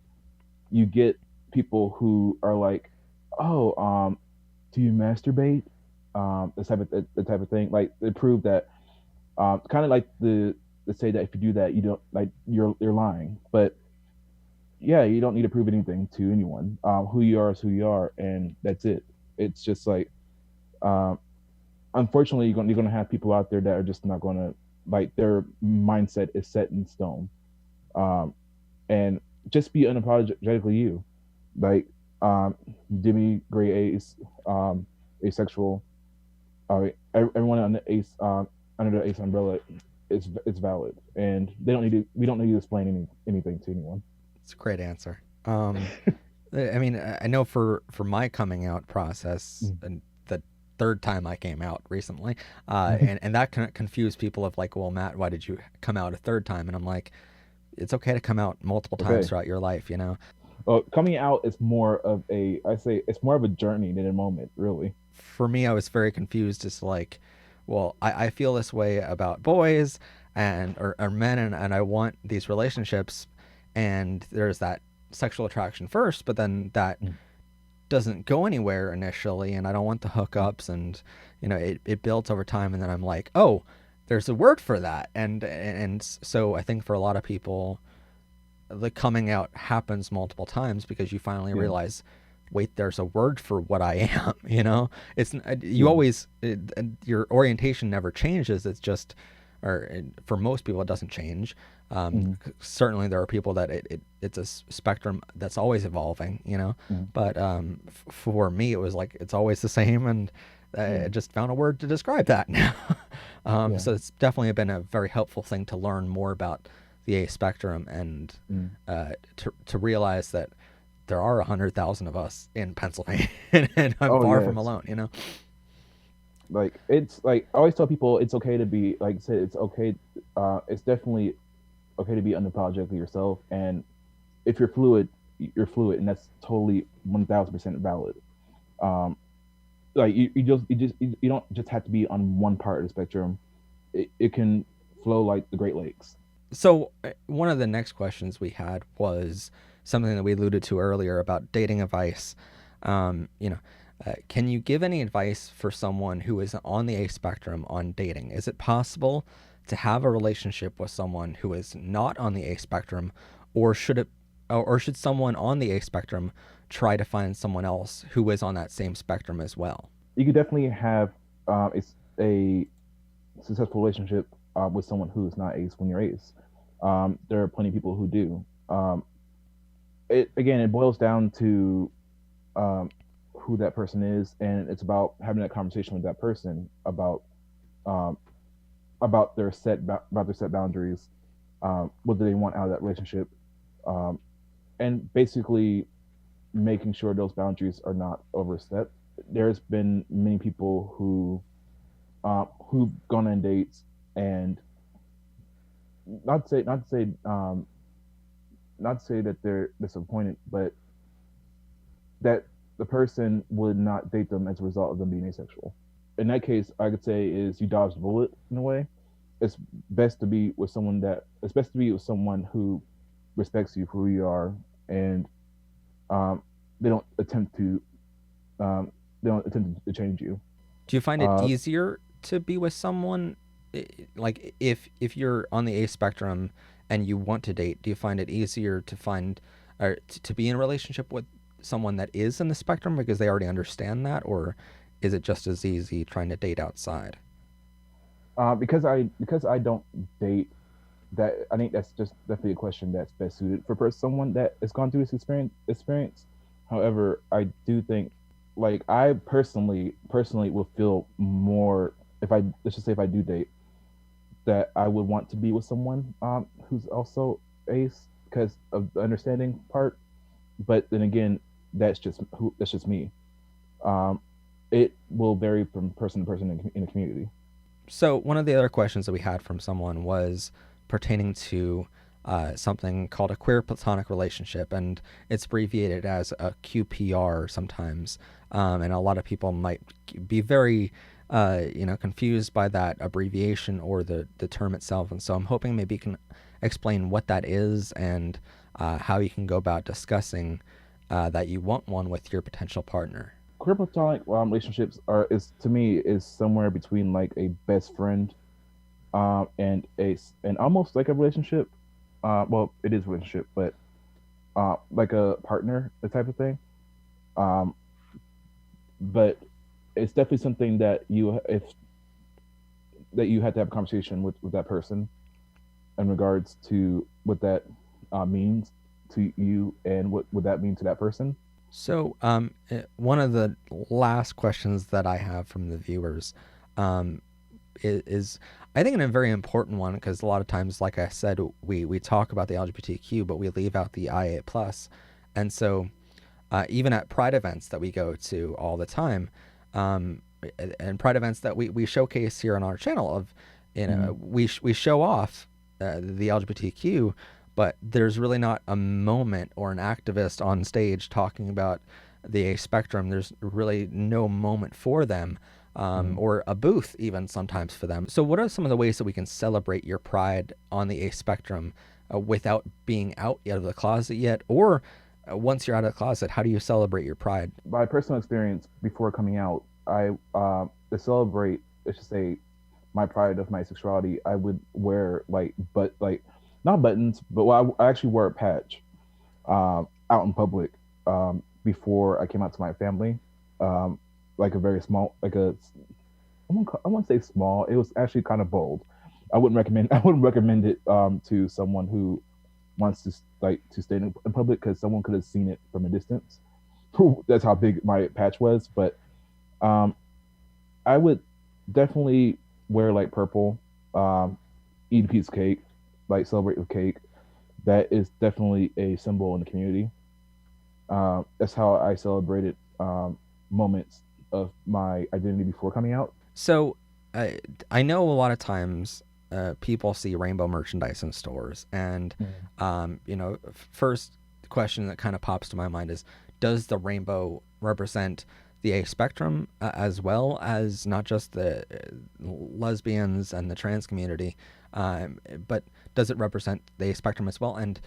you get people who are like, oh, do you masturbate? The type of thing. Like they prove that, kind of like the say that if you do that, you don't like you're lying. But yeah, you don't need to prove anything to anyone. Who you are is who you are, and that's it. It's just like, um, unfortunately, you're gonna have people out there that are just not gonna like their mindset is set in stone, and just be unapologetically you, like Demi, gray ace, asexual, everyone on the ace under the ace umbrella is valid, and we don't need to explain anything to anyone. It's a great answer. I mean, I know for my coming out process, and the third time I came out recently, and that confused people of like, well, Matt, why did you come out a third time? And I'm like, it's okay to come out multiple times throughout your life, you know? Well, coming out is more of it's more of a journey than a moment, really. For me, I was very confused as to like, well, I feel this way about boys and or men, and I want these relationships, and there's that sexual attraction first, but then that doesn't go anywhere initially, and I don't want the hookups, and you know, it builds over time, and then I'm like, oh, there's a word for that, and so I think for a lot of people, the coming out happens multiple times because you finally realize, wait, there's a word for what I am. You know, it's you always your orientation never changes. It's just, or for most people, it doesn't change. Certainly, there are people that it's a spectrum that's always evolving. You know, but for me, it was like it's always the same, and I just found a word to describe that now. So it's definitely been a very helpful thing to learn more about the A spectrum, and to realize that there are 100,000 of us in Pennsylvania, and I'm far from alone, you know? Like, it's like, I always tell people it's okay to be, like I said, it's okay. It's definitely okay to be unapologetically yourself. And if you're fluid, and that's totally 1000% valid. Like you don't just have to be on one part of the spectrum. It can flow like the Great Lakes. So one of the next questions we had was something that we alluded to earlier about dating advice. Can you give any advice for someone who is on the A spectrum on dating? Is it possible to have a relationship with someone who is not on the A spectrum, or should someone on the A spectrum try to find someone else who is on that same spectrum as well? You could definitely have a successful relationship with someone who's not ace when you're ace. There are plenty of people who do. It boils down to who that person is, and it's about having that conversation with that person about their set boundaries, what do they want out of that relationship, and basically making sure those boundaries are not overstepped. There's been many people who've gone on dates and not to say that they're disappointed, but that the person would not date them as a result of them being asexual. In that case, I could say is you dodged the bullet in a way. It's best to be with someone who respects you for who you are, and they don't attempt to change you. Do you find it easier to be with someone, like if you're on the A spectrum and you want to date, do you find it easier to find or to be in a relationship with someone that is in the spectrum because they already understand that, or is it just as easy trying to date outside? Because I don't date, that I think that's just definitely a question that's best suited for someone that has gone through this experience. However, I do think, like, I personally will feel more if I, let's just say, if I do date, that I would want to be with someone who's also ace because of the understanding part. But then again, that's just me. Um, it will vary from person to person in the community. So one of the other questions that we had from someone was pertaining to something called a queer platonic relationship, and it's abbreviated as a QPR sometimes. And a lot of people might be very, confused by that abbreviation or the term itself. And so I'm hoping maybe you can explain what that is and how you can go about discussing that you want one with your potential partner. Queer platonic relationships are, is to me, is somewhere between like a best friend and almost like a relationship. Well, it is a relationship, but like a partner, the type of thing. Um, but it's definitely something that you had to have a conversation with that person in regards to what that means to you and what would that mean to that person. So, one of the last questions that I have from the viewers um, is, I think, a very important one, because a lot of times, like I said, we talk about the LGBTQ, but we leave out the IA plus, and so even at Pride events that we go to all the time, um, and Pride events that we showcase here on our channel, of we show off the LGBTQ, but there's really not a moment or an activist on stage talking about the A spectrum. There's really no moment for them, or a booth even sometimes for them. So what are some of the ways that we can celebrate your pride on the A spectrum without being out of the closet yet? Or once you're out of the closet, how do you celebrate your pride? By personal experience, before coming out, I to celebrate, let's just say, my pride of my sexuality, I would wear like not buttons, but well, I actually wore a patch out in public before I came out to my family. Like a very small, like a I wouldn't say small. It was actually kind of bold. I wouldn't recommend it to someone who wants to to stay in public, because someone could have seen it from a distance. That's how big my patch was. But um, I would definitely wear like purple, eat a piece of cake, like celebrate with cake. That is definitely a symbol in the community. That's how I celebrated moments of my identity before coming out. So I know a lot of times people see rainbow merchandise in stores, and first question that kind of pops to my mind is, does the rainbow represent the A spectrum as well as not just the lesbians and the trans community, but does it represent the A spectrum as well? And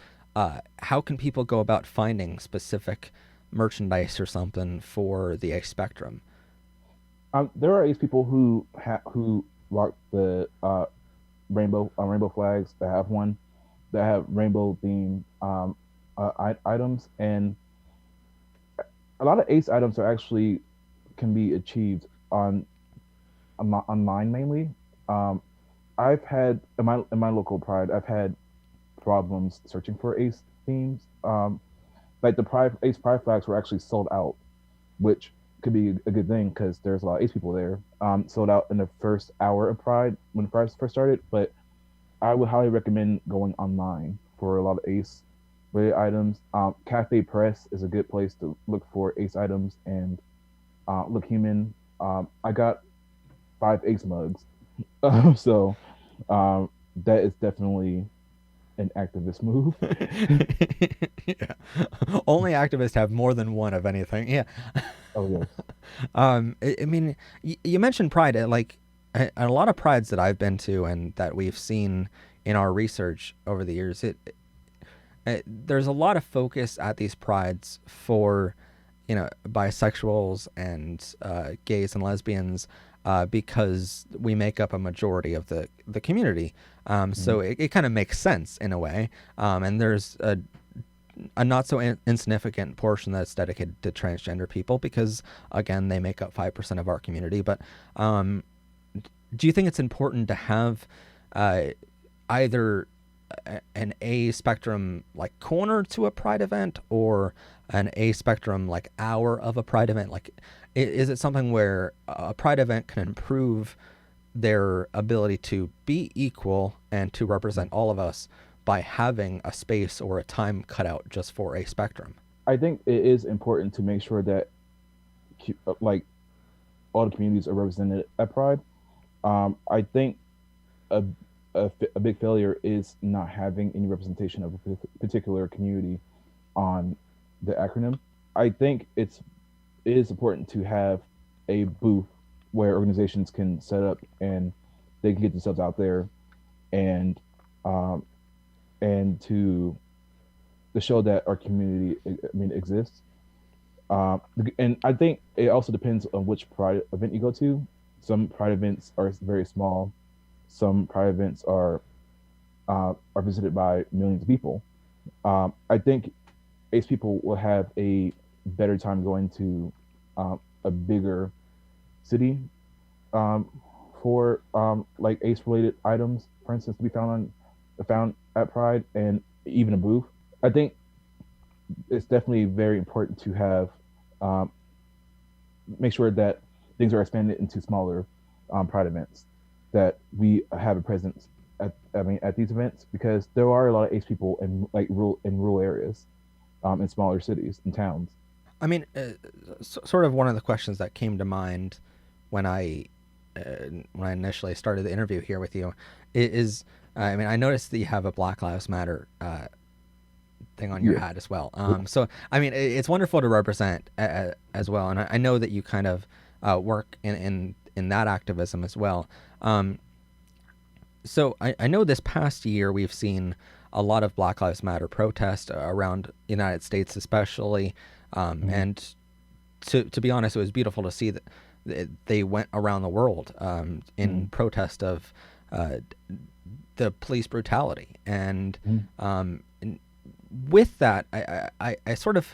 how can people go about finding specific merchandise or something for the A spectrum? There are ace people who rock the rainbow flags, that have one, that have rainbow themed items, and a lot of ace items are actually can be achieved online mainly. I've had in my local pride, I've had problems searching for ace themes. Like the ace pride flags were actually sold out, which could be a good thing because there's a lot of ace people there. Sold out in the first hour of pride when pride first started, but I would highly recommend going online for a lot of ace related items. Cafe Press is a good place to look for ace items and look human. I got 5 ace mugs, so that is definitely an activist move. Yeah. Only activists have more than one of anything. Yeah. Oh yes. I mean, you mentioned pride. Like a lot of prides that I've been to and that we've seen in our research over the years, there's a lot of focus at these prides for, bisexuals and gays and lesbians, because we make up a majority of the community. So it kind of makes sense in a way. And there's a not so insignificant portion that's dedicated to transgender people, because again, they make up 5% of our community. But do you think it's important to have either an A spectrum like corner to a pride event, or an A spectrum like hour of a Pride event? Like, is it something where a Pride event can improve their ability to be equal and to represent all of us by having a space or a time cut out just for a spectrum? I think it is important to make sure that like all the communities are represented at Pride. I think a, a big failure is not having any representation of a particular community on the acronym. I think it is important to have a booth where organizations can set up and they can get themselves out there and um, and to show that our community, exists. And I think it also depends on which Pride event you go to. Some Pride events are very small. Some Pride events are visited by millions of people. I think ace people will have a better time going to a bigger city for like ace related items, for instance, to be found at Pride, and even a booth. I think it's definitely very important to have um, make sure that things are expanded into smaller Pride events, that we have a presence at these events, because there are a lot of ace people in rural areas, in smaller cities and towns. I mean, sort of one of the questions that came to mind when I initially started the interview here with you is, I mean, I noticed that you have a Black Lives Matter thing on your hat as well. So, I mean, it's wonderful to represent as well, and I know that you kind of work in that activism as well. So I know this past year we've seen a lot of Black Lives Matter protests around the United States, especially, and to be honest, it was beautiful to see that they went around the world in protest of the police brutality, and with that, I sort of,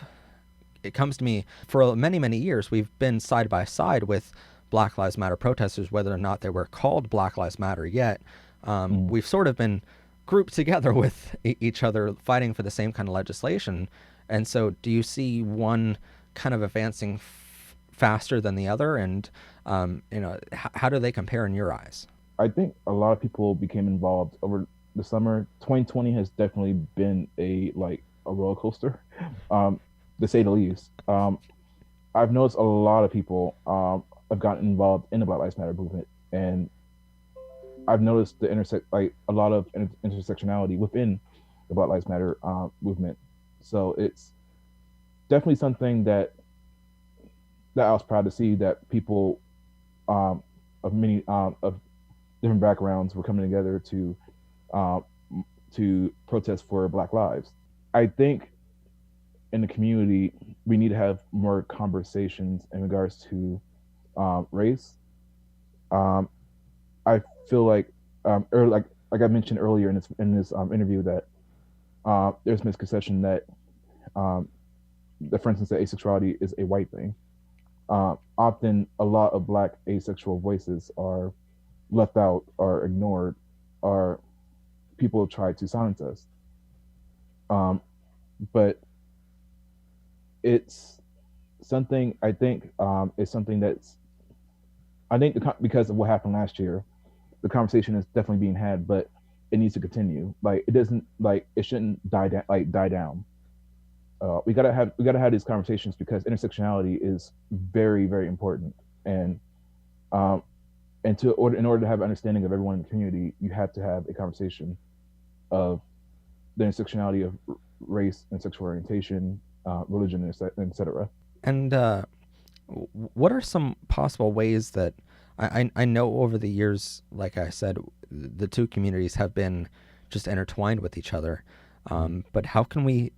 it comes to me, for many years we've been side by side with Black Lives Matter protesters, whether or not they were called Black Lives Matter yet. We've sort of been grouped together with each other, fighting for the same kind of legislation. And so do you see one kind of advancing faster than the other? And, how do they compare in your eyes? I think a lot of people became involved over the summer. 2020 has definitely been a roller coaster, to say the least. I've noticed a lot of people have gotten involved in the Black Lives Matter movement, and I've noticed a lot of intersectionality within the Black Lives Matter movement. So it's definitely something that I was proud to see, that people of many of different backgrounds were coming together to protest for Black lives. I think in the community we need to have more conversations in regards to race. I feel like, like I mentioned earlier in this interview, that there's misconception that for instance, that asexuality is a white thing. Often, a lot of Black asexual voices are left out or ignored, or people try to silence us. But it's something, I think, is something that's, I think because of what happened last year, the conversation is definitely being had, but it needs to continue. Like, it shouldn't die down. We gotta have these conversations, because intersectionality is very, very important, and in order to have an understanding of everyone in the community, you have to have a conversation of the intersectionality of race and sexual orientation, religion, etc. And what are some possible ways that I know over the years, like I said, the two communities have been just intertwined with each other. But how can we,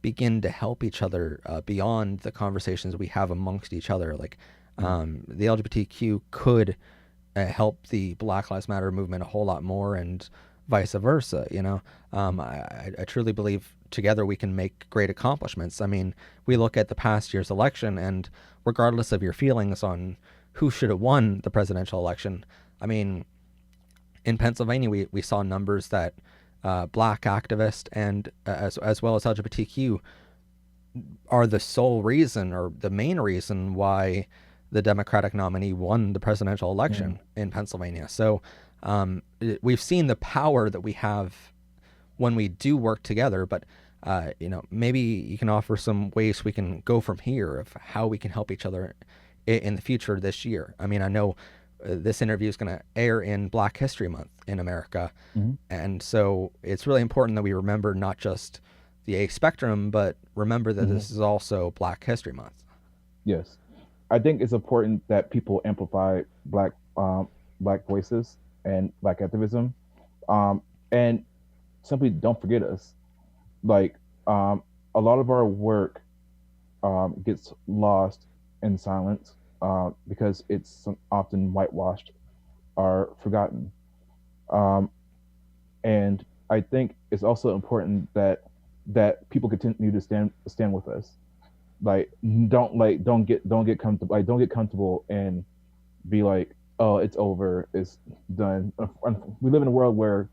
begin to help each other beyond the conversations we have amongst each other? Like, the LGBTQ could help the Black Lives Matter movement a whole lot more, and vice versa. I truly believe together we can make great accomplishments. I mean, we look at the past year's election, and regardless of your feelings on who should have won the presidential election, I mean, in Pennsylvania, we saw numbers that Black activists and as well as LGBTQ are the sole reason or the main reason why the Democratic nominee won the presidential election in Pennsylvania. So we've seen the power that we have when we do work together, but maybe you can offer some ways we can go from here of how we can help each other in the future this year. I mean, I know this interview is going to air in Black History Month in America. And so it's really important that we remember not just the A spectrum, but remember that this is also Black History Month. Yes. I think it's important that people amplify Black voices and Black activism, and simply don't forget us. Like, a lot of our work gets lost in silence because it's often whitewashed or forgotten. And I think it's also important that people continue to stand with us. Like, don't get comfortable. Like, don't get comfortable and be like, oh, it's over, it's done. We live in a world where,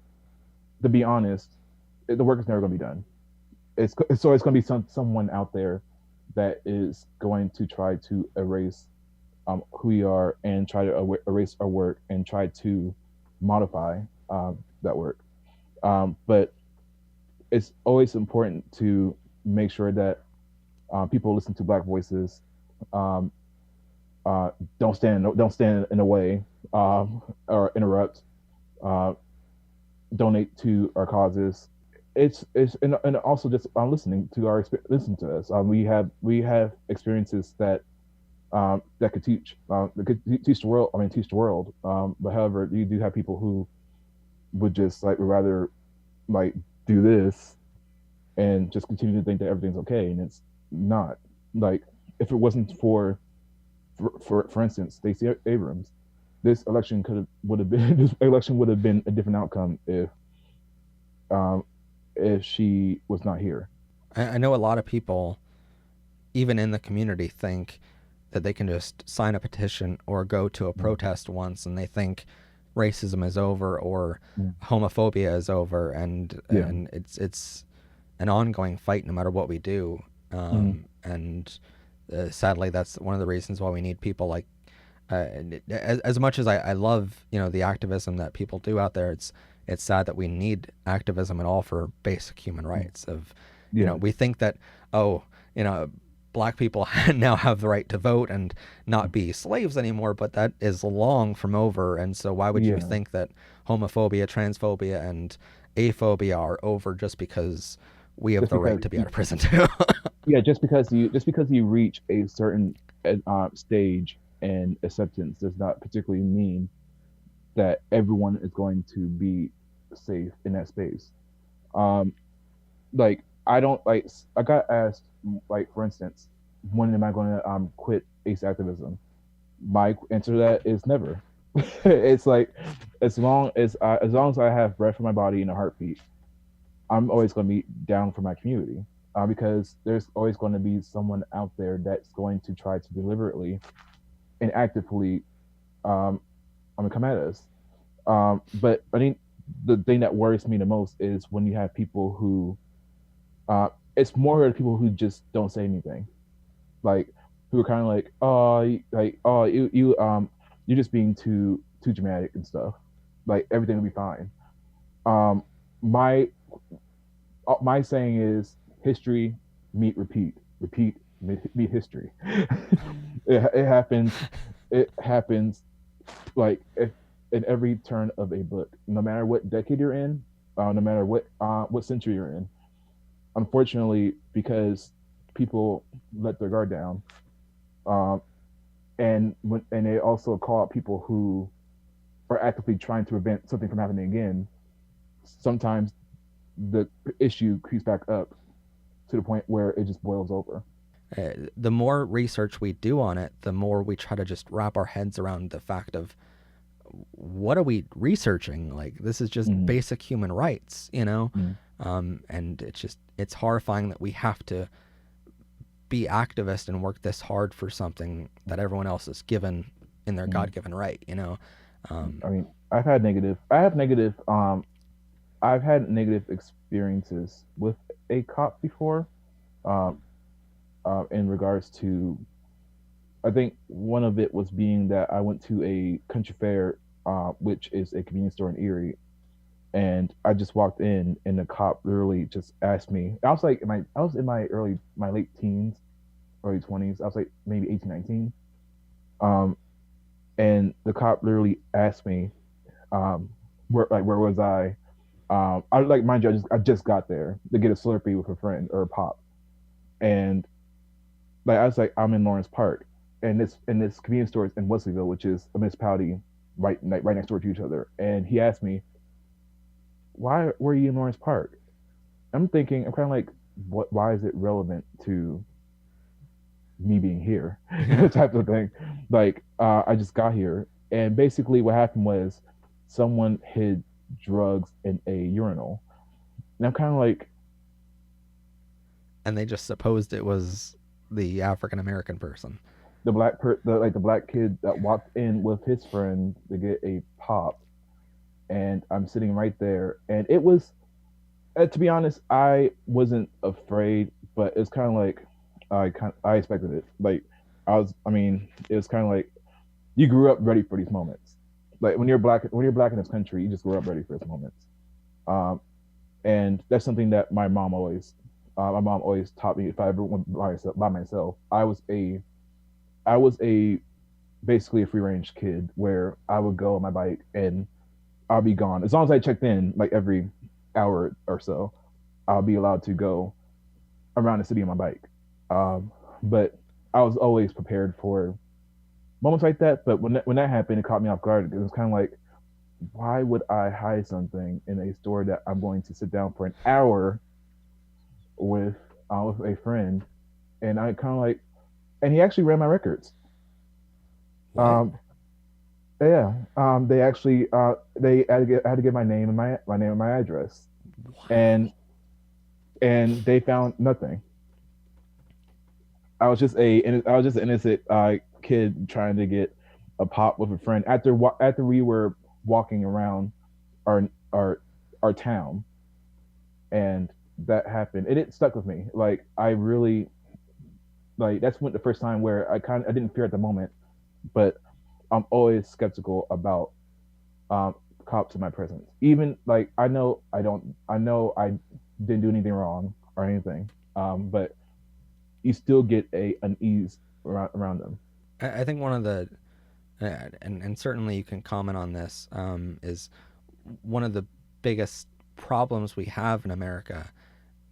to be honest, the work is never going to be done. It's always going to be someone out there that is going to try to erase who we are and try to erase our work and try to modify that work. But it's always important to make sure that people listen to Black voices. Don't stand in the way or interrupt. Donate to our causes. It's and also just listen to us. We have experiences that could teach teach the world. Teach the world. But however, you do have people who would just would rather do this and just continue to think that everything's okay, and it's not. Like, if it wasn't for instance, Stacey Abrams, this election would have been a different outcome if she was not here. I know a lot of people, even in the community, think that they can just sign a petition or go to a protest once and they think racism is over or homophobia is over, and it's an ongoing fight no matter what we do. And sadly, that's one of the reasons why we need people like as much as I love the activism that people do out there. It's sad that we need activism at all for basic human rights. We think that Black people now have the right to vote and not be slaves anymore, but that is long from over. And so why would you think that homophobia, transphobia, and aphobia are over just because we have the right to be out of prison too? Just because you reach a certain stage and acceptance does not particularly mean that everyone is going to be safe in that space. I got asked, for instance, when am I going to quit ace activism? My answer to that is never. It's as long as I have breath in my body and a heartbeat, I'm always going to be down for my community, because there's always going to be someone out there that's going to try to deliberately and actively come at us. But I think the thing that worries me the most is when you have people who it's more the people who just don't say anything, who are kind of you're just being too dramatic and stuff. Everything will be fine. My saying is history meet repeat meet history. It happens if in every turn of a book, no matter what decade you're in, no matter what century you're in. Unfortunately, because people let their guard down, and they also call out people who are actively trying to prevent something from happening again, sometimes the issue creeps back up to the point where it just boils over. The more research we do on it, the more we try to just wrap our heads around the fact of what are we researching? This is just basic human rights, and it's horrifying that we have to be activists and work this hard for something that everyone else is given in their God-given right, I've had negative experiences with a cop before, in regards to, I think one of it was being that I went to a country fair, which is a convenience store in Erie, and I just walked in, and the cop literally just asked me. I was like, I was in my late teens, early 20s. I was like maybe 18, 19. Um, and the cop literally asked me, where was I? I like mind you, I just got there to get a Slurpee with a friend or a pop, and like I was like, I'm in Lawrence Park, and this convenience store is in Wesleyville, which is a municipality right next door to each other. And he asked me, why were you in Lawrence Park? I'm thinking, I'm kind of like, what? Why is it relevant to me being here? Type of thing. Like, I just got here, and basically what happened was someone hid drugs in a urinal, and I'm kind of like, And they just supposed it was the African American person. the black kid that walked in with his friend to get a pop, and I'm sitting right there, and it was, to be honest, I wasn't afraid, but it's kind of like I expected it. Like I mean, it was kind of like you grew up ready for these moments. Like when you're black in this country, you just grew up ready for these moments. Um, and that's something that my mom always taught me. If I ever went by myself, I was a basically a free range kid where I would go on my bike and I'll be gone as long as I checked in like every hour or so. I'll be allowed to go around the city on my bike. But I was always prepared for moments like that. But when that happened, it caught me off guard. It was kind of like, why would I hide something in a store that I'm going to sit down for an hour with a friend? And I kind of like, and he actually ran my records. What? Yeah. They actually I had to get my name and my name and my address, What? and they found nothing. I was just an innocent kid trying to get a pop with a friend after we were walking around our our our town, and that happened, and it stuck with me. Like I really like that's when the first time where I didn't fear at the moment, but I'm always skeptical about um, cops in my presence. Even like I know I didn't do anything wrong or anything, but you still get a unease around them. I think one of the and certainly you can comment on this, is one of the biggest problems we have in America,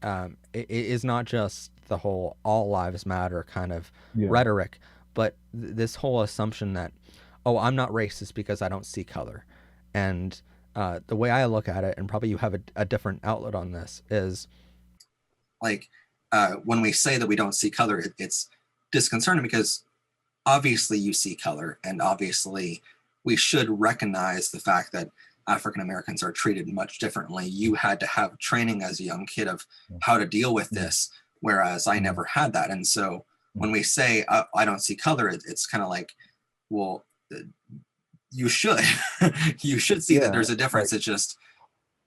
it is not just the whole all lives matter kind of Yeah. rhetoric, but this whole assumption that, oh, I'm not racist because I don't see color. And the way I look at it, and probably you have a different outlet on this, is Like when we say that we don't see color, it's disconcerting because obviously you see color, and obviously we should recognize the fact that African Americans are treated much differently. You had to have training as a young kid of how to deal with this, whereas I never had that. And so when we say I don't see color, it's kind of like, well, you should you should see that there's a difference. It's just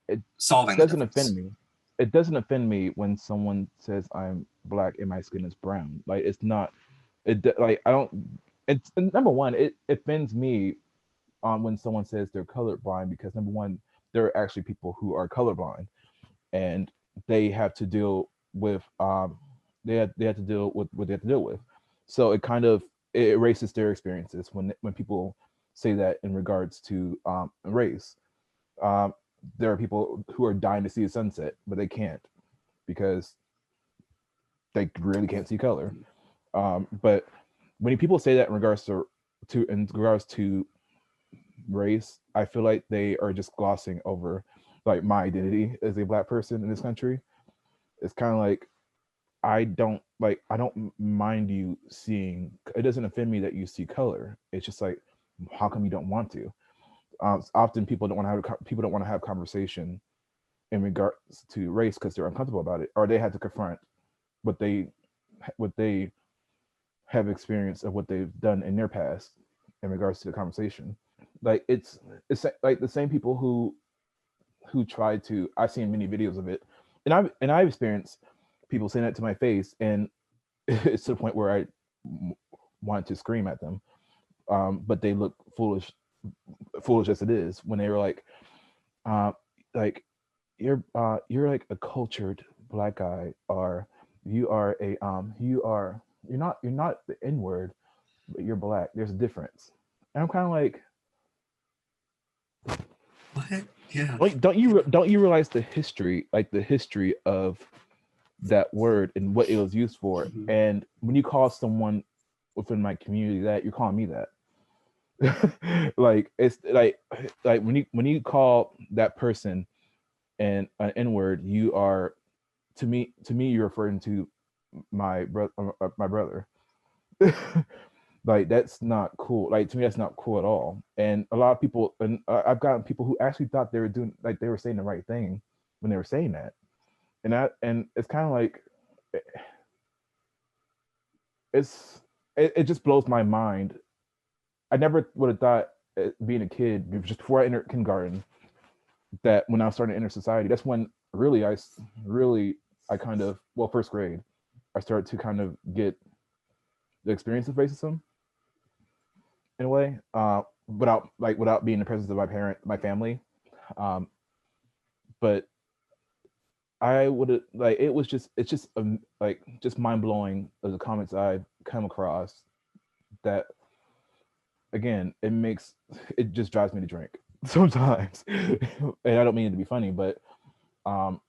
It solving the doesn't difference. offend me. It doesn't offend me when someone says I'm black and my skin is brown. Like it's not. Like I don't. It's number one. It offends me when someone says they're colorblind, because number one, there are actually people who are colorblind, and they have to deal with they have to deal with what they have to deal with. So it kind of it erases their experiences when people say that in regards to race. Um, there are people who are dying to see a sunset, but they can't because they really can't see color. But when people say that in regards to race, I feel like they are just glossing over like my identity as a black person in this country. It's kind of like I don't mind you seeing. It doesn't offend me that you see color. It's just like, how come you don't want to? Often people don't want to have conversation in regards to race because they're uncomfortable about it, or they have to confront what they have experienced of what they've done in their past in regards to the conversation. Like it's like the same people who try to. I've seen many videos of it, and I've experienced people saying that to my face, and it's to the point where I wanted to scream at them. But they look foolish as it is when they were uh, like you're like a cultured black guy, or you are a you're not the N word, but you're black. There's a difference. And I'm kind of like, What? Yeah. don't you realize the history, like the history of that word and what it was used for? Mhm. And when you call someone within my community that, you're calling me that. Like it's like when you call that person an N word, you are to me you're referring to my brother. Like that's not cool. Like to me, that's not cool at all. And a lot of people, and I've gotten people who actually thought they were doing, like they were saying the right thing when they were saying that. And it's kind of like it just blows my mind. I never would have thought, being a kid, just before I entered kindergarten, that when I was starting to enter society, that's when really I kind of, well, first grade, I started to kind of get the experience of racism in a way, without being in the presence of my family. Um, but I would like it's just like just mind blowing of the comments I've come across, that again it just drives me to drink sometimes. And I don't mean it to be funny, but um,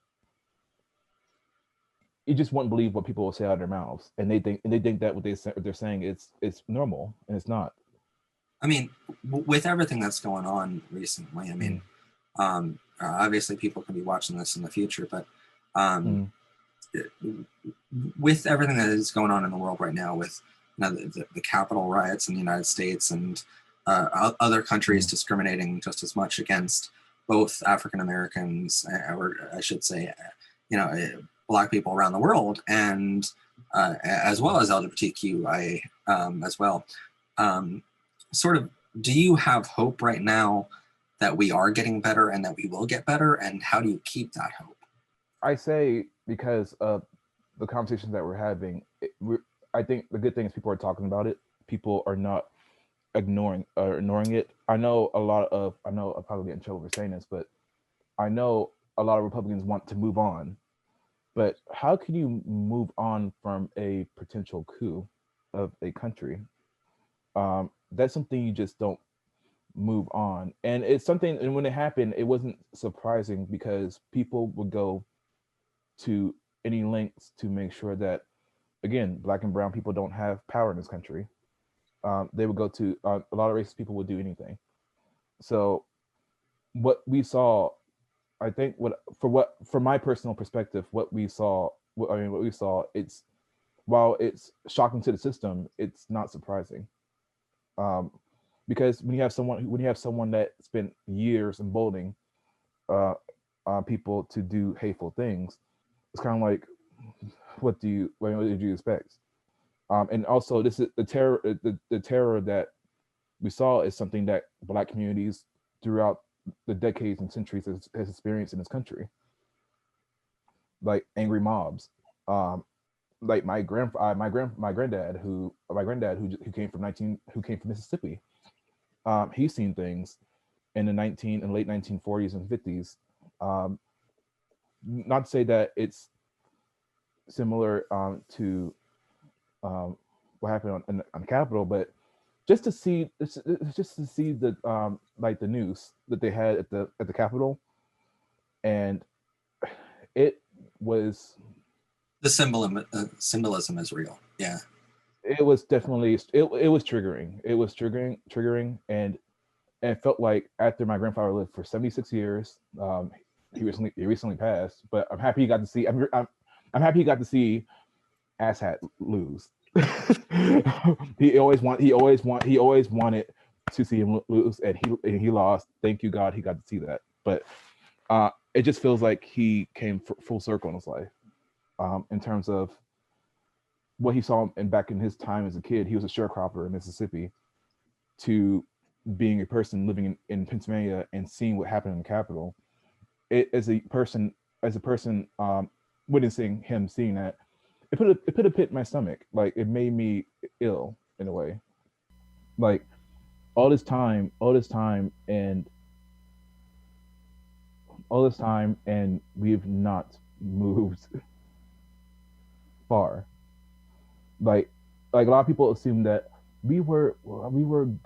you just wouldn't believe what people will say out of their mouths, and they think that what they're saying it's normal, and it's not. I mean, with everything that's going on recently, I mean, obviously people can be watching this in the future, but with everything that is going on in the world right now, with the Capitol riots in the United States and other countries discriminating just as much against both African Americans, or I should say, Black people around the world, and as well as LGBTQI as well. Sort of, do you have hope right now that we are getting better and that we will get better? And how do you keep that hope? I say, because of the conversations that we're having, I think the good thing is people are talking about it. People are not ignoring it. I know I'll probably get in trouble for saying this, but I know a lot of Republicans want to move on. But how can you move on from a potential coup of a country? That's something you just don't move on. And it's something, and when it happened, it wasn't surprising, because people would go to any lengths to make sure that, again, Black and brown people don't have power in this country. They would go to a lot of racist people would do anything. So what we saw, I think, from my personal perspective, what we saw, it's, while it's shocking to the system, it's not surprising. Because when you have someone that spent years emboldening people to do hateful things, it's kind of like, what did you expect? And also, this is the terror. The terror that we saw is something that Black communities throughout the decades and centuries has experienced in this country, like angry mobs. Like my granddad who came from Mississippi. He's seen things in the late 1940s and 50s. Not to say that it's similar to what happened on Capitol, but just to see the like the news that they had at the Capitol, and it was, The symbolism is real. Yeah. it was definitely, it was triggering. It was triggering, and it felt like, after my grandfather lived for 76 years, he recently passed, but I'm happy he got to see. I'm happy he got to see Asshat lose. He always wanted to see him lose, and he lost. Thank you, God, he got to see that. But it just feels like he came full circle in his life, in terms of what he saw back in his time as a kid. He was a sharecropper in Mississippi, to being a person living in Pennsylvania and seeing what happened in the Capitol. As a person witnessing him seeing that, it put a pit in my stomach. Like it made me ill in a way. Like all this time, and we've not moved far. Like a lot of people assume that we were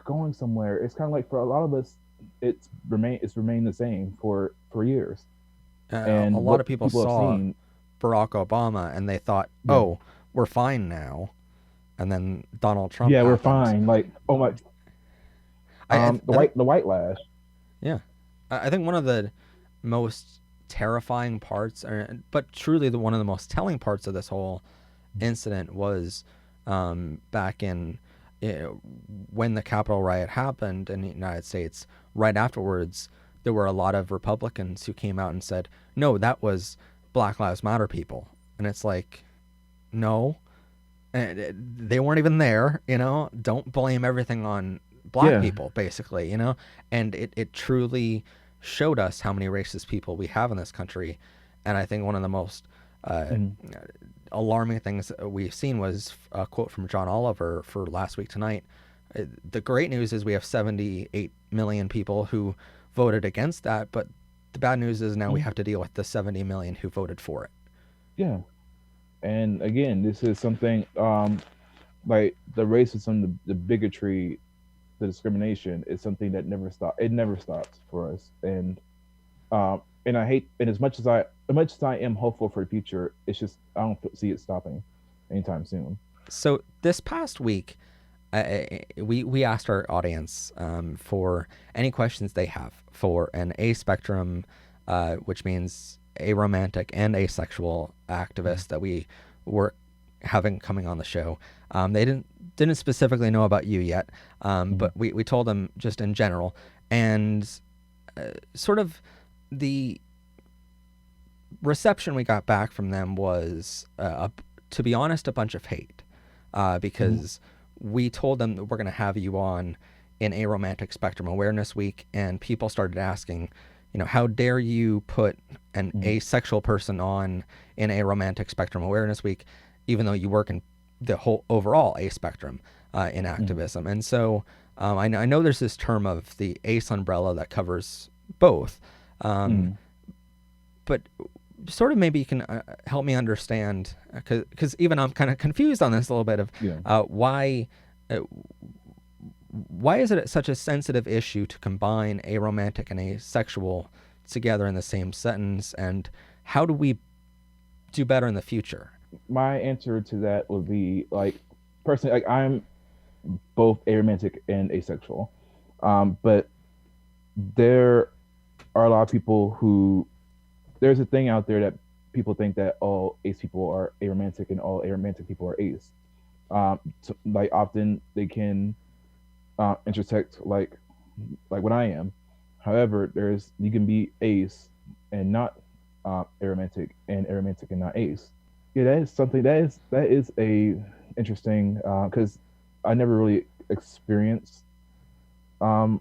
going somewhere. It's kind of like for a lot of us, it's remained the same for years. And a lot what of people have saw seen, Barack Obama and they thought, yeah, oh, we're fine now. And then Donald Trump yeah, we're happened. fine. Like, oh my, the white lash. Yeah. I think one of the most terrifying parts, but truly one of the most telling parts of this whole incident was back in when the Capitol riot happened in the United States. Right afterwards, there were a lot of Republicans who came out and said, no, that was Black Lives Matter people. And it's like, no, they weren't even there, don't blame everything on black people, basically, and it truly showed us how many racist people we have in this country. And I think one of the most alarming things we've seen was a quote from John Oliver for Last Week Tonight. The great news is we have 78 million people who voted against that, but the bad news is now we have to deal with the 70 million who voted for it. Yeah. And again, this is something like the racism, the bigotry, the discrimination is something that never stops. It never stops for us. And I hate, and as much as I am hopeful for the future, it's just I don't see it stopping anytime soon. So this past week, we asked our audience for any questions they have for an A-spectrum, which means aromantic and asexual activist that we were having coming on the show. They didn't specifically know about you yet, but we told them just in general, and sort of the reception we got back from them was, to be honest, a bunch of hate, because we told them that we're going to have you on in Aromantic Spectrum Awareness Week, and people started asking, how dare you put an asexual person on in Aromantic Spectrum Awareness Week, even though you work in the whole overall A spectrum in activism. And so I know there's this term of the ACE umbrella that covers both, but sort of maybe you can help me understand, because even I'm kind of confused on this a little bit of why is it such a sensitive issue to combine aromantic and asexual together in the same sentence, and how do we do better in the future? My answer to that would be, like, personally, like, I'm both aromantic and asexual, but there are a lot of people who, there's a thing out there that people think that all ace people are aromantic and all aromantic people are ace. So, like, often they can intersect, like what I am. However, you can be ace and not aromantic, and aromantic and not ace. Yeah, that is something that is a interesting, because I never really experienced a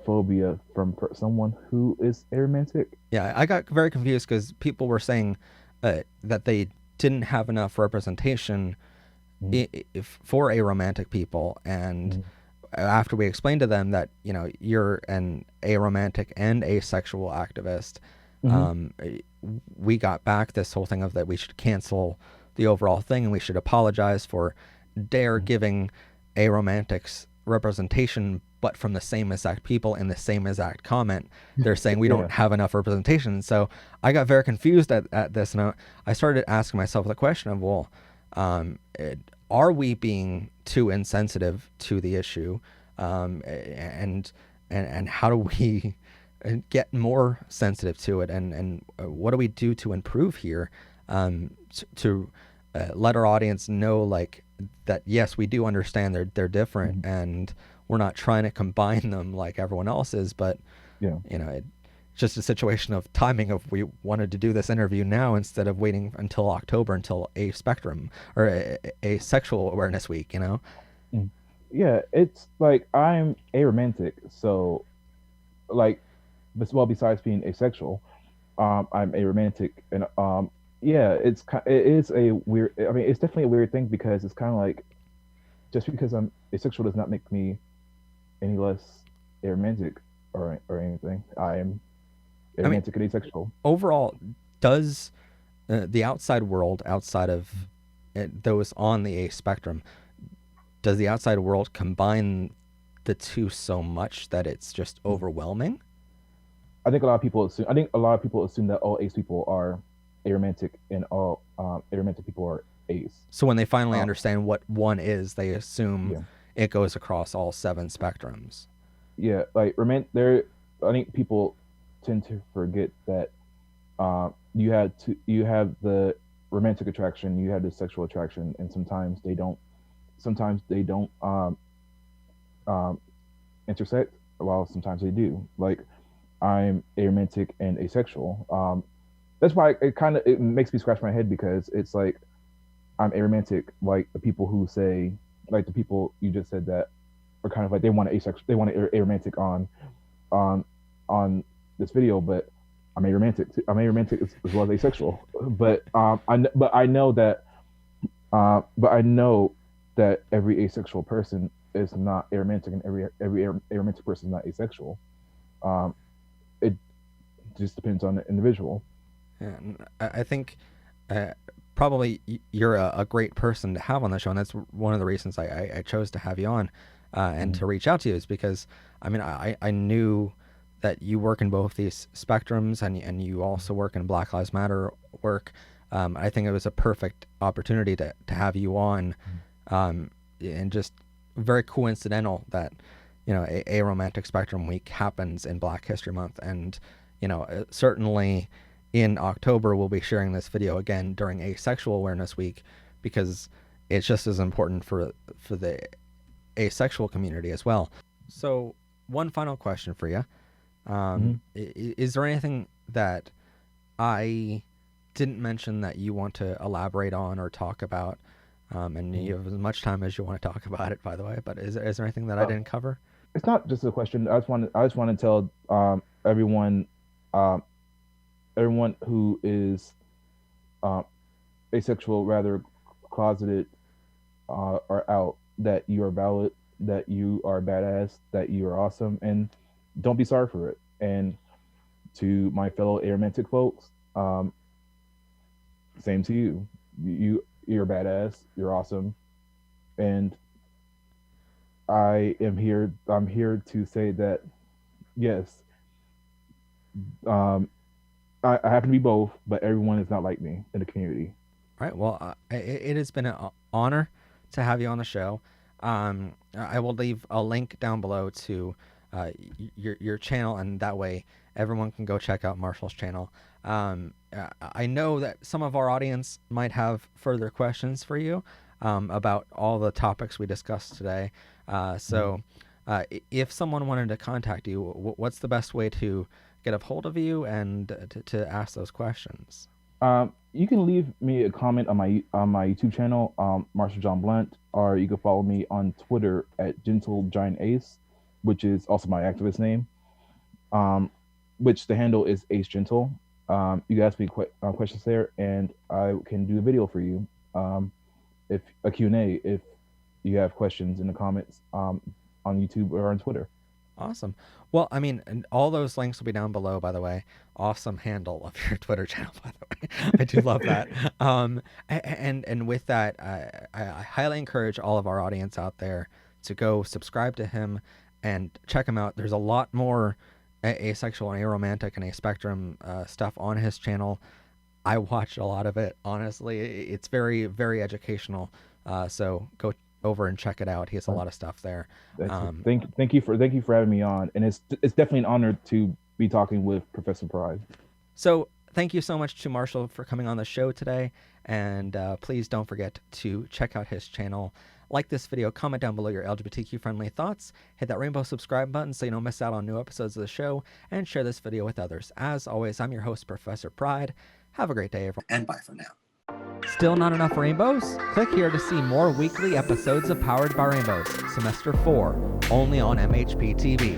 phobia from someone who is aromantic. Yeah, I got very confused because people were saying that they didn't have enough representation for aromantic people, and after we explained to them that you're an aromantic and asexual activist, we got back this whole thing of that we should cancel the overall thing and we should apologize for giving aromantics representation, but from the same exact people in the same exact comment. They're saying we don't have enough representation. So I got very confused at this, and I started asking myself the question of, well, are we being too insensitive to the issue, and how do we get more sensitive to it, and what do we do to improve here, to let our audience know, like, that yes, we do understand they're different, and we're not trying to combine them like everyone else is, but it's just a situation of timing of we wanted to do this interview now instead of waiting until October until a spectrum or a sexual awareness week, Yeah, it's like I'm aromantic, so, like, well, besides being asexual, I'm aromantic, and yeah, it is a weird. I mean, it's definitely a weird thing because it's kind of like just because I'm asexual does not make me any less aromantic or anything. I am I mean, aromantic and asexual. overall, does the outside world, outside of those on the A spectrum, does the outside world combine the two so much that it's just overwhelming? I think a lot of people assume. I think a lot of people assume that all ace people are aromantic and all aromantic people are ace. So when they finally understand what one is, they assume Yeah. it goes across all 7 spectrums. Yeah, like there. I think people tend to forget that you have the romantic attraction, you have the sexual attraction, and sometimes they don't. Sometimes they don't intersect, while sometimes they do. Like I'm aromantic and asexual. That's why it makes me scratch my head because it's like I'm aromantic, like the people who say, like the people you just said that are kind of like they want asexual, they want aromantic on this video, but I'm aromantic. I'm aromantic as well as asexual. But I know that every asexual person is not aromantic, and every aromantic person is not asexual. It just depends on the individual. Yeah, and I think probably you're a great person to have on the show, and that's one of the reasons I chose to have you on and to reach out to you is because, I mean, I knew that you work in both these spectrums and you also work in Black Lives Matter work. I think it was a perfect opportunity to have you on, and just very coincidental that, you know, a Romantic Spectrum Week happens in Black History Month. And, you know, certainly in October, we'll be sharing this video again during Asexual Awareness Week because it's just as important for the asexual community as well. So one final question for you. Is there anything that I didn't mention that you want to elaborate on or talk about? And you have as much time as you want to talk about it, by the way, but is there anything that I didn't cover? It's not just a question. I just want to tell everyone who is asexual, rather closeted, or out, that you are valid, that you are badass, that you are awesome, and don't be sorry for it. And to my fellow aromantic folks, same to you. You're badass, you're awesome, and I'm here to say that yes, I happen to be both, but everyone is not like me in the community. All right. Well, it has been an honor to have you on the show. I will leave a link down below to your channel, and that way everyone can go check out Marshall's channel. I know that some of our audience might have further questions for you about all the topics we discussed today. So if someone wanted to contact you, what's the best way to get a hold of you and to ask those questions? You can leave me a comment on my YouTube channel, Marshall John Blount, or you can follow me on Twitter at Gentle Giant Ace, which is also my activist name, which the handle is Ace Gentle. You can ask me questions there, and I can do a video for you, if a Q&A, if you have questions in the comments on YouTube or on Twitter. Awesome. Well, I mean, and all those links will be down below, by the way. Awesome handle of your Twitter channel, by the way. I do love that. And with that, I highly encourage all of our audience out there to go subscribe to him and check him out. There's a lot more asexual and aromantic and aspectrum stuff on his channel. I watched a lot of it, honestly. It's very, very educational. So go over and check it out. He has a lot of stuff there. Thank you for having me on, and it's definitely an honor to be talking with Professor Pride. So thank you so much to Marshall for coming on the show today, and please don't forget to check out his channel. Like this video, comment down below your LGBTQ friendly thoughts, hit that rainbow subscribe button so you don't miss out on new episodes of the show, and share this video with others. As always, I'm your host, Professor Pride. Have a great day, everyone. And bye for now. Still not enough rainbows? Click here to see more weekly episodes of Powered by Rainbows, Semester 4, only on MHP TV.